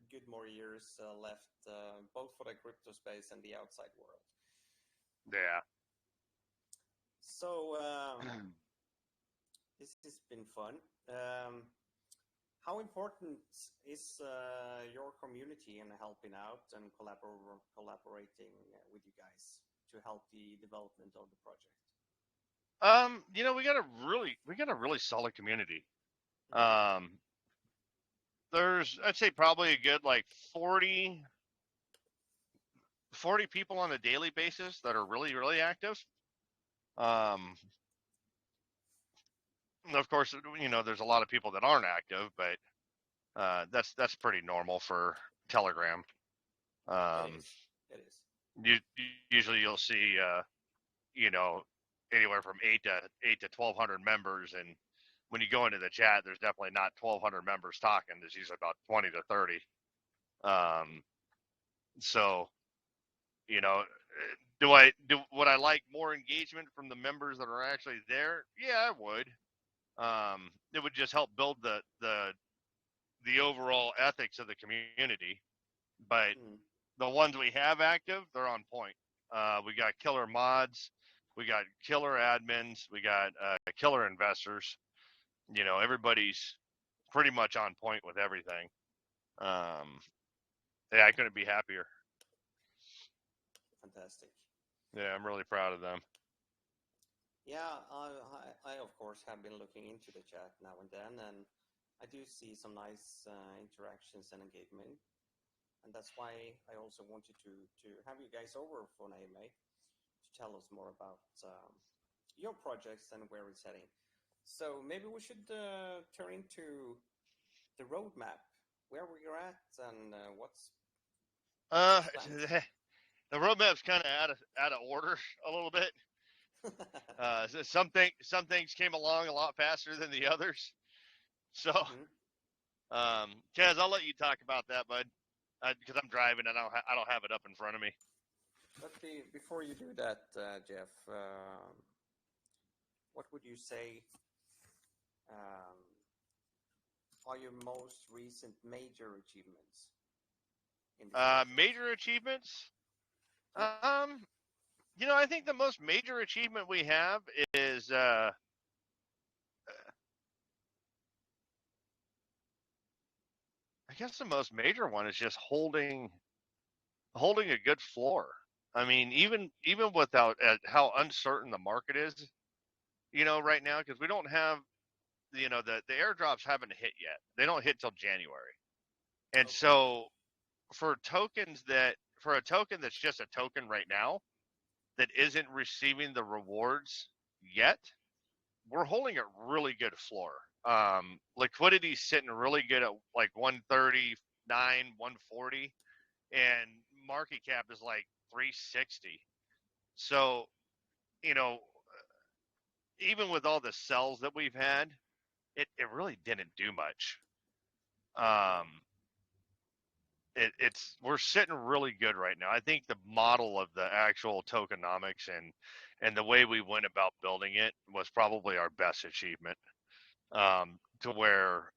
good more years left, both for the crypto space and the outside world. Yeah. So this has been fun. How important is your community in helping out and collaborating with you guys to help the development of the project? We got a really solid community. There's, I'd say, probably a good like 40 people on a daily basis that are really, really active. Of course, there's a lot of people that aren't active, but that's pretty normal for Telegram. It is. Usually you'll see, anywhere from 8 to 1,200 members, and when you go into the chat, there's definitely not 1,200 members talking. There's usually about 20 to 30. So, would I like more engagement from the members that are actually there? Yeah, I would. It would just help build the overall ethics of the community. But the ones we have active, they're on point. We got killer mods, we got killer admins, we got killer investors. Everybody's pretty much on point with everything. Yeah, I couldn't be happier. Fantastic. Yeah, I'm really proud of them. Yeah, I of course have been looking into the chat now and then, and I do see some nice interactions and engagement, and that's why I also wanted to have you guys over for an AMA to tell us more about your projects and where it's heading. So maybe we should turn into the roadmap, where we're at, and what's the roadmap's kind of out of order a little bit. Some things came along a lot faster than the others. So, Kaz, I'll let you talk about that, bud, because I'm driving and I don't have it up in front of me. But before you do that, Jeff, what would you say are your most recent major achievements? Major achievements? I think the most major achievement we have is guess the most major one is just holding a good floor. I mean, even without how uncertain the market is, right now, because we don't have, the airdrops haven't hit yet. They don't hit till January, and so for a token that's just a token right now that isn't receiving the rewards yet, we're holding a really good floor. Liquidity's sitting really good at like 139, 140, and market cap is like 360. So, even with all the sells that we've had, it really didn't do much. We're sitting really good right now. I think the model of the actual tokenomics and the way we went about building it was probably our best achievement. To where,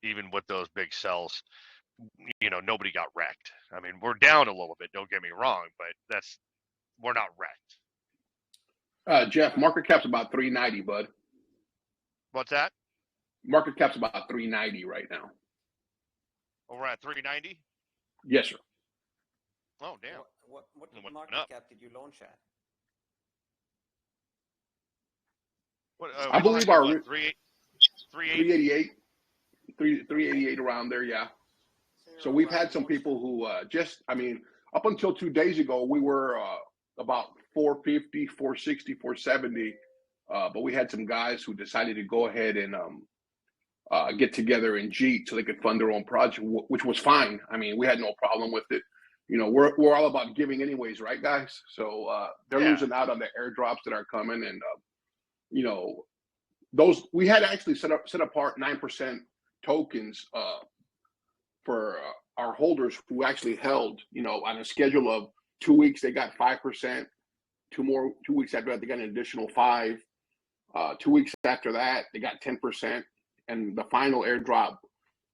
even with those big sells, nobody got wrecked. I mean, we're down a little bit, don't get me wrong, but we're not wrecked. Jeff, market cap's about 390, bud. What's that? Market cap's about 390 right now. Oh, we're at 390? Yes, sir. Oh, damn. What market cap did you launch at? I believe our 388. 388 around there, yeah. So we've had some people who up until 2 days ago, we were about 450, 460, 470. But we had some guys who decided to go ahead and get together in Jeet so they could fund their own project, which was fine. I mean, we had no problem with it. We're all about giving anyways, right, guys? So they're losing out on the airdrops that are coming, and those we had actually set apart 9% tokens for our holders who actually held, on a schedule of 2 weeks, they got 5%. 2 weeks after that, they got an additional 5. 2 weeks after that, they got 10%. And the final airdrop,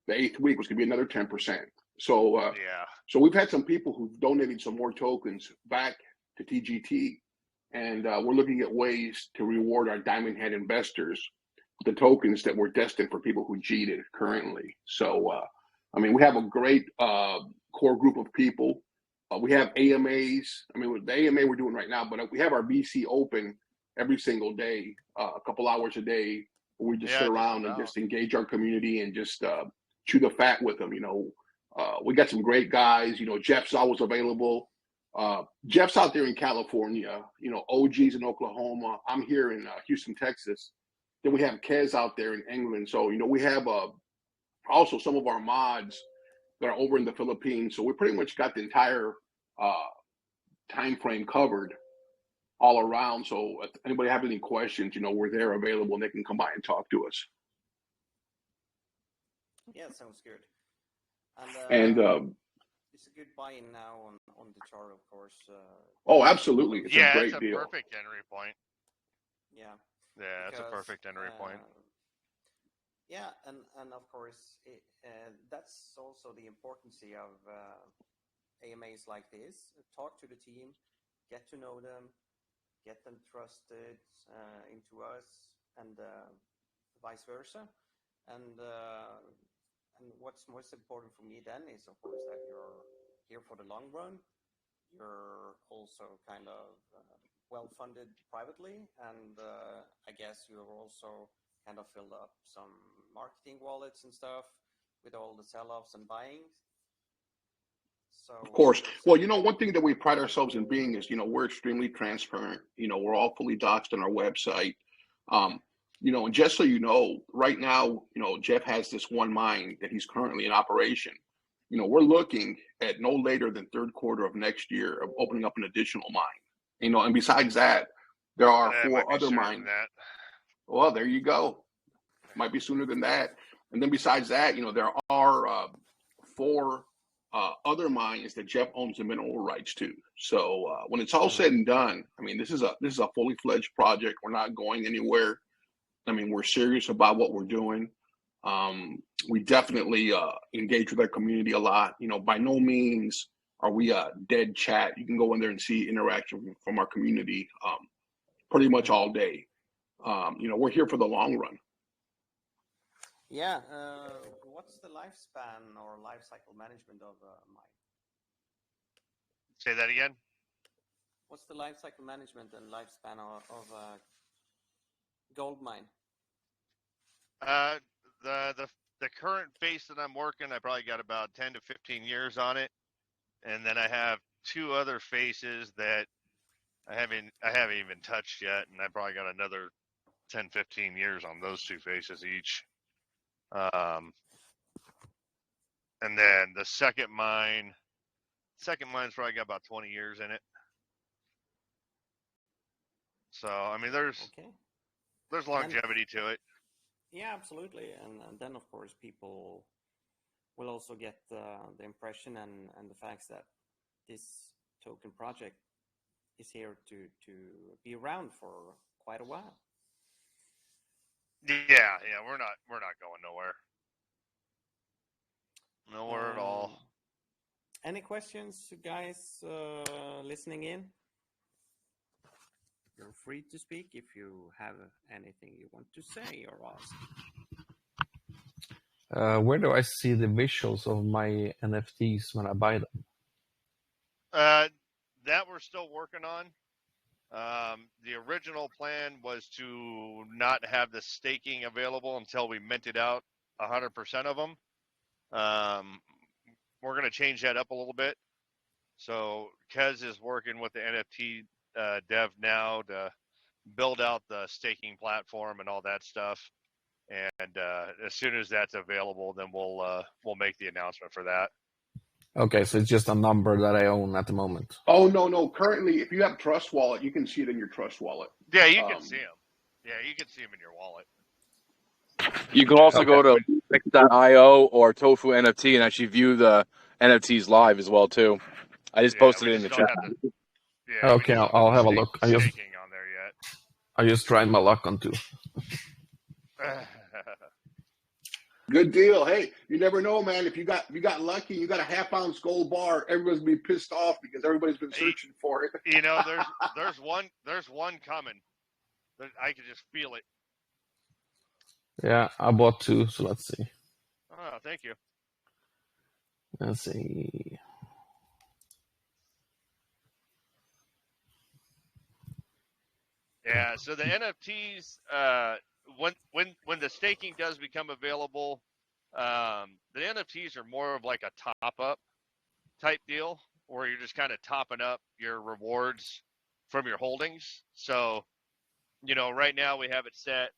the 8th week, was going to be another 10%. So, so we've had some people who've donated some more tokens back to TGT. And we're looking at ways to reward our Diamond Head investors with the tokens that were destined for people who cheated currently. So, we have a great core group of people. We have AMAs. With the AMA we're doing right now, but we have our BC open every single day, a couple hours a day. We just sit around and just engage our community and just chew the fat with them. We got some great guys. Jeff's always available. Jeff's out there in California. OG's in Oklahoma. I'm here in Houston, Texas. Then we have Kez out there in England. So we have also some of our mods that are over in the Philippines. So we pretty much got the entire time frame covered all around. So if anybody have any questions, we're there available and they can come by and talk to us. Yeah, sounds good. And it's a good buy-in now on the chart, of course. Oh, absolutely. It's a great deal. It's a perfect entry point. Yeah. Yeah, it's a perfect entry point. Yeah, and of course, that's also the importance of AMAs like this. Talk to the team, get to know them, get them trusted into us, and vice versa. And what's most important for me then is, of course, that you're here for the long run. You're also kind of well-funded privately, and I guess you've also kind of filled up some marketing wallets and stuff with all the sell-offs and buying. So, of course. Well, one thing that we pride ourselves in being is, we're extremely transparent. We're all fully doxed on our website. And just so you know, right now, Jeff has this one mine that he's currently in operation. We're looking at no later than third quarter of next year of opening up an additional mine. And besides that, there are 4 other mines. Well, there you go. Might be sooner than that. And then besides that, there are 4 other mines that Jeff owns the mineral rights to. So when it's all said and done, this is a fully fledged project. We're not going anywhere. We're serious about what we're doing. We definitely engage with our community a lot. By no means are we a dead chat. You can go in there and see interaction from our community pretty much all day. We're here for the long run. Yeah. What's the lifespan or life cycle management of mine? Say that again. What's the life cycle management and lifespan of a gold mine? The current face that I'm working, I probably got about 10 to 15 years on it, and then I have two other faces that I haven't even touched yet, and I probably got another 10, 15 years on those two faces each. And then the second mine's probably got about 20 years in it. So I mean, there's longevity to it. Yeah, absolutely. And then of course people will also get the impression and the facts that this token project is here to be around for quite a while. Yeah, we're not going nowhere at all. Any questions, guys, listening in? You're free to speak if you have anything you want to say or ask. Where do I see the visuals of my NFTs when I buy them? That we're still working on. The original plan was to not have the staking available until we minted out 100% of them. We're going to change that up a little bit. So Kez is working with the NFT dev now to build out the staking platform and all that stuff. And as soon as that's available, then we'll make the announcement for that. Okay, so it's just a number that I own at the moment. Oh, no. Currently, if you have Trust Wallet, you can see it in your Trust Wallet. Yeah, you can see them. Yeah, you can see them in your wallet. You can also go to X.io or Tofu NFT and actually view the NFTs live as well too. I just posted it in the chat. Okay, I'll have a look. On there yet. I just tried my luck on two. Good deal. Hey, you never know, man. If you got lucky, you got a half-ounce gold bar. Everybody's gonna be pissed off because everybody's been searching for it. You know, there's one coming. I can just feel it. Yeah, I bought two, so let's see. Oh, thank you. Let's see. Yeah, so the NFTs, when the staking does become available, the NFTs are more of like a top-up type deal, where you're just kind of topping up your rewards from your holdings. So, you know, right now we'll have it set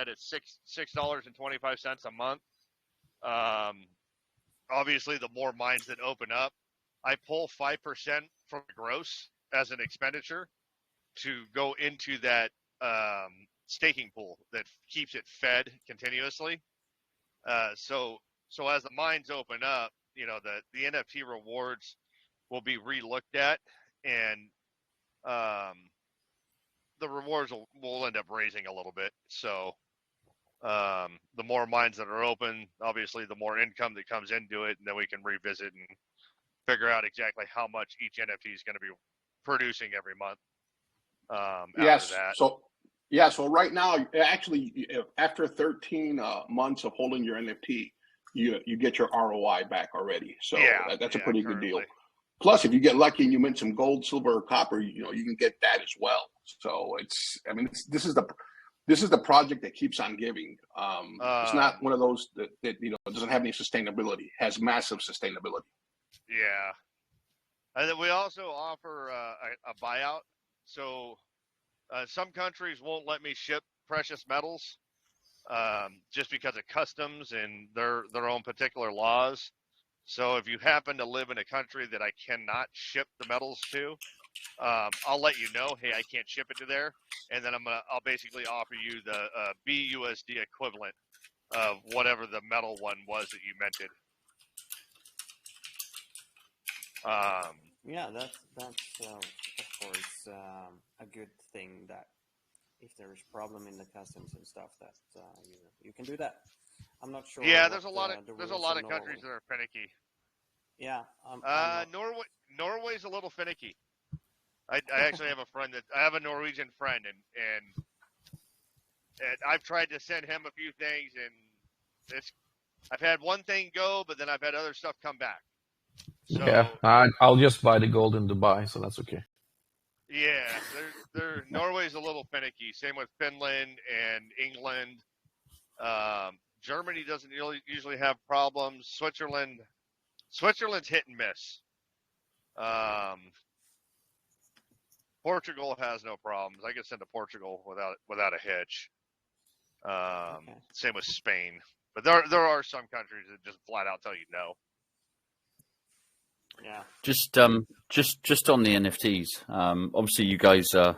at $6.25 a month. Obviously, the more mines that open up, I pull 5% from the gross as an expenditure to go into that staking pool that keeps it fed continuously. So as the mines open up, you know, the NFT rewards will be re-looked at, and the rewards will end up raising a little bit. So the more mines that are open, obviously the more income that comes into it, and then we can revisit and figure out exactly how much each NFT is going to be producing every month. Yes. After that. So right now, actually, after 13 months of holding your NFT, you get your ROI back already. So that's a pretty good deal. Plus, if you get lucky and you mint some gold, silver, or copper, you know, you can get that as well. So this is the project that keeps on giving. It's not one of those that you know doesn't have any sustainability. It has massive sustainability. Yeah, and then we also offer a buyout. So some countries won't let me ship precious metals just because of customs and their own particular laws. So if you happen to live in a country that I cannot ship the metals to, I'll let you know, hey, I can't ship it to there, and then I'll basically offer you the BUSD equivalent of whatever the metal one was that you minted. Yeah, that's of course a good thing, that if there is problem in the customs and stuff, that you can do that. I'm not sure. Yeah, there's a lot of countries that are finicky. Yeah. Norway's a little finicky. I actually have a Norwegian friend, and I've tried to send him a few things, and I've had one thing go, but then I've had other stuff come back. So, yeah, I'll just buy the gold in Dubai, so that's okay. Yeah, Norway's a little finicky. Same with Finland and England. Germany doesn't usually have problems. Switzerland's hit and miss. Portugal has no problems. I can send to Portugal without a hitch. Okay. Same with Spain. But there are some countries that just flat out tell you no. Yeah. Just on the NFTs. Obviously, you guys are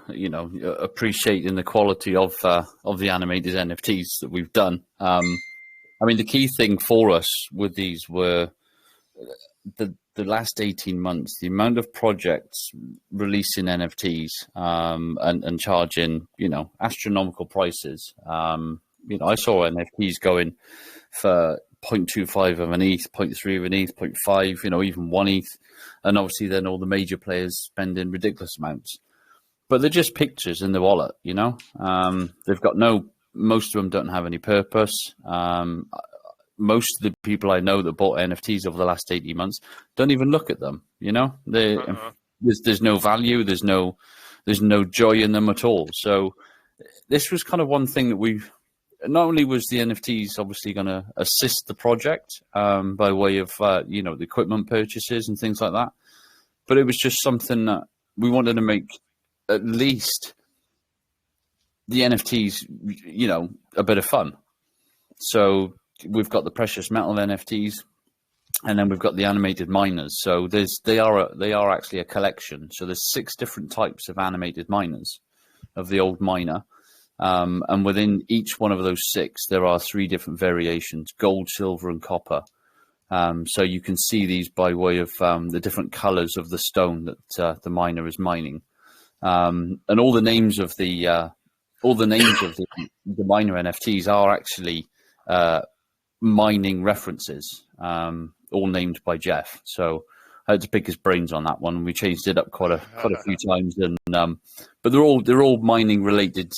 appreciating the quality of the animated NFTs that we've done. I mean, the key thing for us with these were the last 18 months, the amount of projects releasing NFTs and charging astronomical prices. I saw NFTs going for 0.25 of an ETH, 0.3 of an ETH, 0.5, even 1 ETH. And obviously then all the major players spending ridiculous amounts. But they're just pictures in the wallet, They've got most of them don't have any purpose. Most of the people I know that bought NFTs over the last 18 months don't even look at them, There's no value, there's no joy in them at all. So this was kind of one thing that not only was the NFTs obviously going to assist the project by way of, the equipment purchases and things like that, but it was just something that we wanted to make at least the NFTs, a bit of fun. So we've got the precious metal NFTs, and then we've got the animated miners. So they are actually a collection. So there's 6 different types of animated miners of the old miner. And within each one of those 6, there are 3 different variations: gold, silver, and copper. So you can see these by way of the different colors of the stone that the miner is mining. And all the names of the miner NFTs are actually mining references, all named by Jeff. So I had to pick his brains on that one. We changed it up quite a few times, and but they're all mining related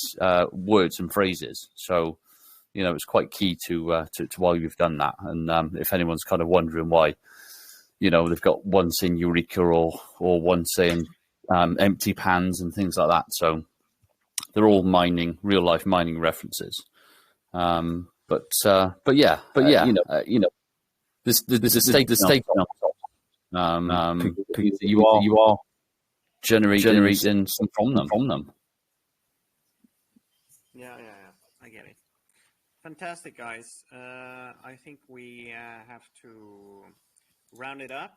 words and phrases. So it's quite key to why we've done that. And if anyone's kind of wondering why, they've got one saying Eureka or one saying empty pans and things like that. So they're all real life mining references. But yeah, there's a stake because you are generating some from them. Yeah, I get it. Fantastic, guys. I think we have to round it up.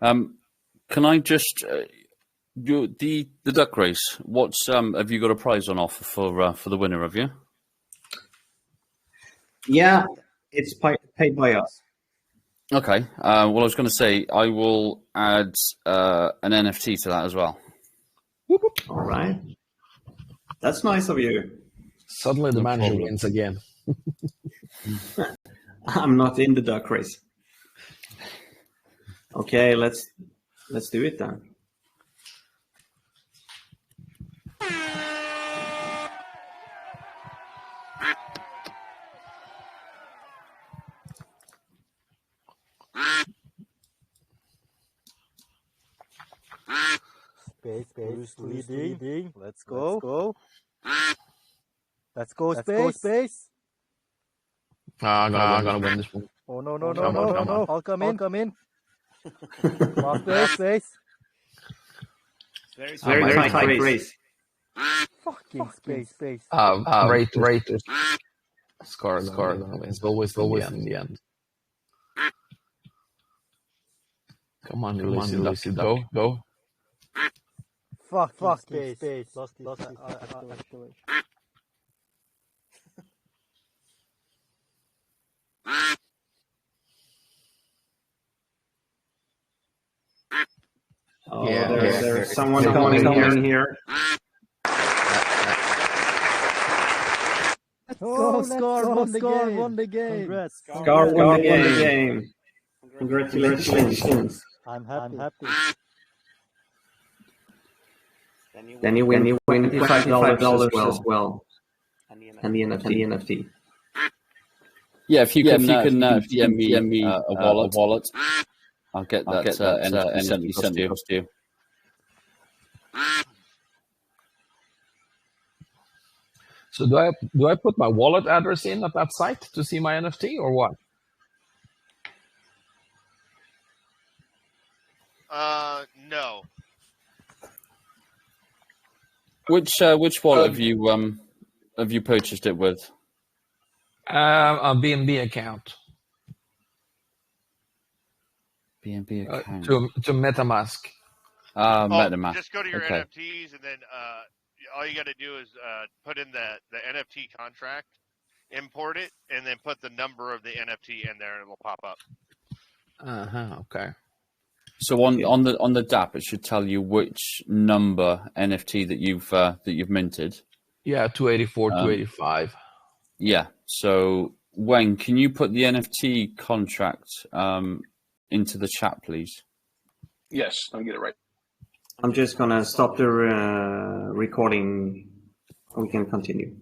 Damn. Can I just the duck race? What's have you got a prize on offer for the winner? Have you? Yeah, it's paid by us. Okay. Well, I was going to say I will add an NFT to that as well. All right. That's nice of you. Suddenly the manager wins again. I'm not in the duck race. Okay, let's do it then. Space leading. Let's go. Let's go, space. I'm gonna win this one. Oh no. I'll come in. Space. Very tight race. Fucking space. Rate is score. It's always in the end. Come on, Lucy, go. Fuck space. Lost activation. Oh, there's someone coming here. Oh, Scar won the game. Congrats. Scar won the game. Congratulations. I'm happy. then you win $25 as well, and the NFT. Yeah, if you can DM me a wallet, I'll get that NFT sent across to you. So do I put my wallet address in at that site to see my NFT or what? No. Which wallet have you purchased it with? A BNB account. BNB account. To MetaMask. MetaMask. Just go to your NFTs, and then all you got to do is put in the NFT contract, import it, and then put the number of the NFT in there, and it'll pop up. Okay. So on the DApp, it should tell you which number NFT that you've minted. Yeah, 284, 285. Yeah. So Wayne, can you put the NFT contract into the chat, please? Yes, I'll get it right. I'm just gonna stop the recording. We can continue.